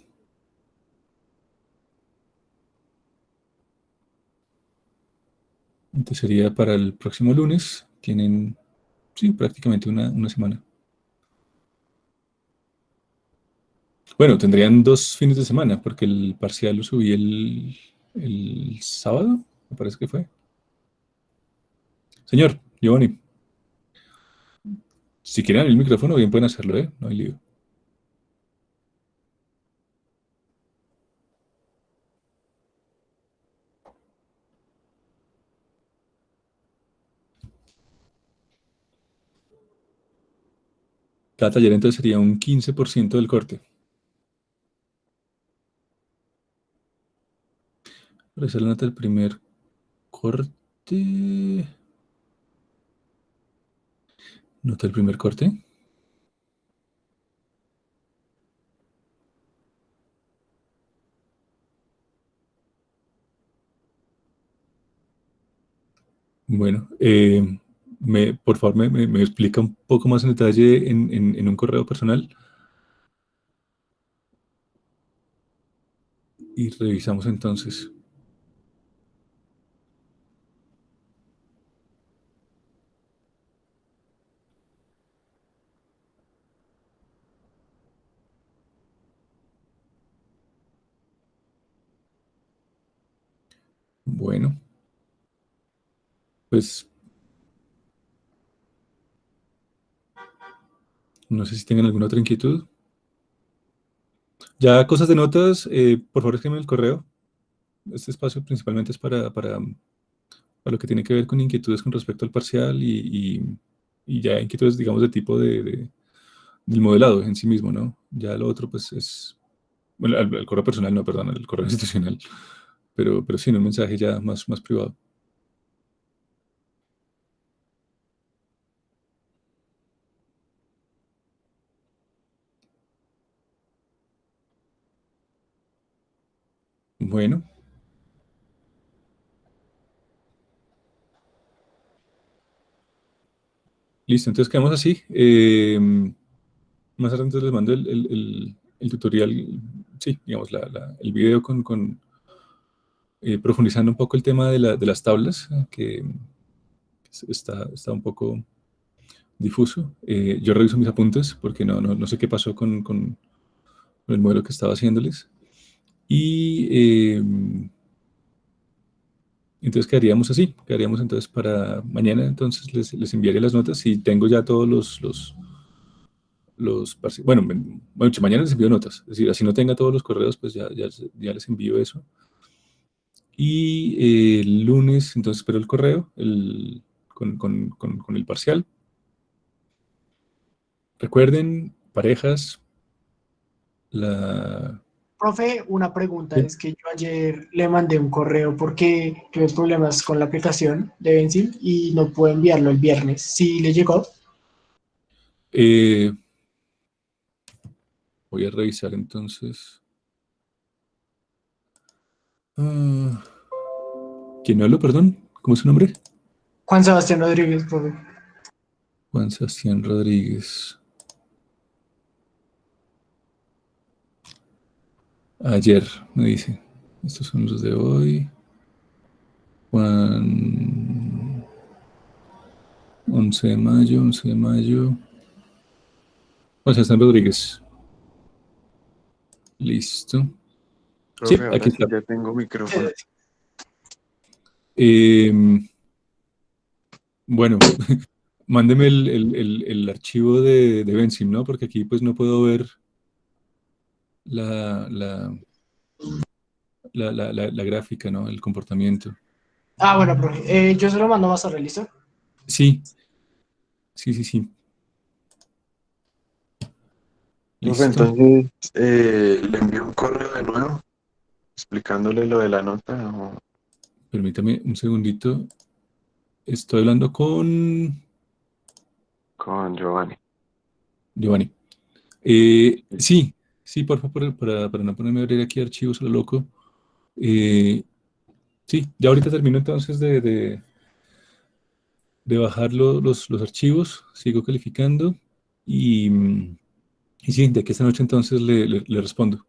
Entonces sería para el próximo lunes. Tienen, sí, prácticamente una semana. Bueno, tendrían 2 fines de semana, porque el parcial lo subí el sábado, me parece que fue. Señor, Giovanni, si quieren abrir el micrófono, bien pueden hacerlo, ¿eh? No hay lío. Cada taller entonces sería un 15% del corte. Para hacer la nota del primer corte. Nota del primer corte. Bueno, por favor, me explica un poco más en detalle en un correo personal y revisamos entonces. Bueno, pues no sé si tengan alguna otra inquietud. Ya cosas de notas, por favor escríbanme el correo. Este espacio principalmente es para lo que tiene que ver con inquietudes con respecto al parcial y ya inquietudes, digamos, de tipo del modelado en sí mismo, ¿no? Ya lo otro, pues es, bueno, al correo personal, no, perdón, al correo institucional, pero sí, en un mensaje ya más privado. Bueno, listo, entonces quedamos así. Más adelante les mando el tutorial, sí, digamos, el video profundizando un poco el tema de las tablas, que está un poco difuso. Yo reviso mis apuntes porque no sé qué pasó con el modelo que estaba haciéndoles. Y entonces quedaríamos entonces para mañana, entonces les enviaré las notas y tengo ya todos bueno, mañana les envío notas, es decir, así no tenga todos los correos, pues ya les envío eso. Y el lunes, entonces espero el correo con el parcial. Recuerden, parejas, la... Profe, una pregunta, Sí. es que yo ayer le mandé un correo porque tuve problemas con la aplicación de Benzil y no puedo enviarlo el viernes. ¿Sí le llegó? Eh, voy a revisar entonces. Ah, ¿quién hablo, perdón? ¿Cómo es su nombre? Juan Sebastián Rodríguez, profe. Juan Sebastián Rodríguez. Ayer, me dice. Estos son los de hoy. Juan... 11 de mayo, 11 de mayo. Juan Sebastián Rodríguez. Listo. Sí, Profe, aquí ahora sí está. ya tengo micrófono. Eh, bueno, mándeme el archivo de Benzim, ¿no? Porque aquí pues no puedo ver la, la, la gráfica, ¿no? El comportamiento. Ah, bueno, profe. Yo se lo mando más tarde, ¿listo? Sí, sí. Profe, Listo. entonces le envío un correo de nuevo explicándole lo de la nota. Permítame un segundito. Estoy hablando con Con Giovanni. Giovanni. Sí, por favor, para no ponerme a abrir aquí archivos a lo loco. Eh, sí, ya ahorita termino entonces de bajar los archivos, sigo calificando y sí, de aquí a esta noche entonces le respondo.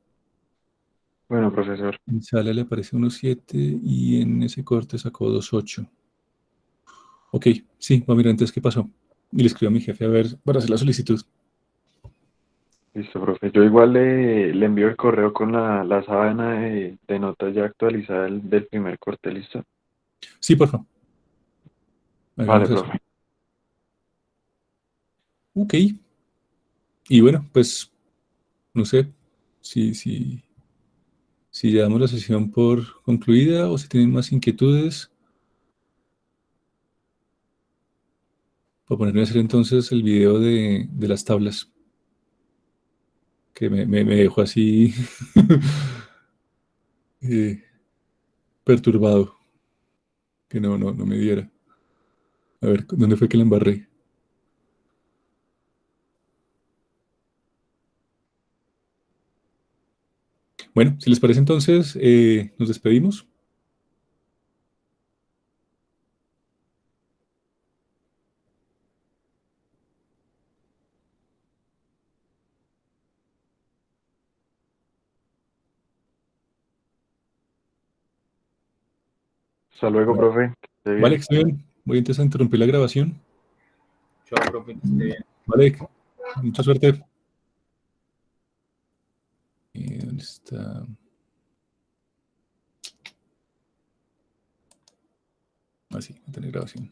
Bueno, profesor. En sala le aparece 1.7 y en ese corte sacó 2.8. Ok, sí, voy a mirar entonces qué pasó. Y le escribo a mi jefe a ver para hacer la solicitud. Listo, profe. Yo igual le envío el correo con la sábana de notas ya actualizada del primer corte, ¿listo? Sí, por favor, Vale, hagamos eso. profe. Ok, y bueno, pues no sé si ya damos la sesión por concluida o si tienen más inquietudes. Para ponerme a hacer entonces el video de las tablas, que me dejó así eh, perturbado, que no me diera. A ver, ¿dónde fue que la embarré? Bueno, si les parece entonces, nos despedimos. Hasta luego, Vale, profe. Que esté vale, bien. que esté bien. Voy entonces a interrumpir la grabación. Chao, profe, que esté bien. Vale, mucha suerte. ¿Dónde está? Así, no tiene grabación.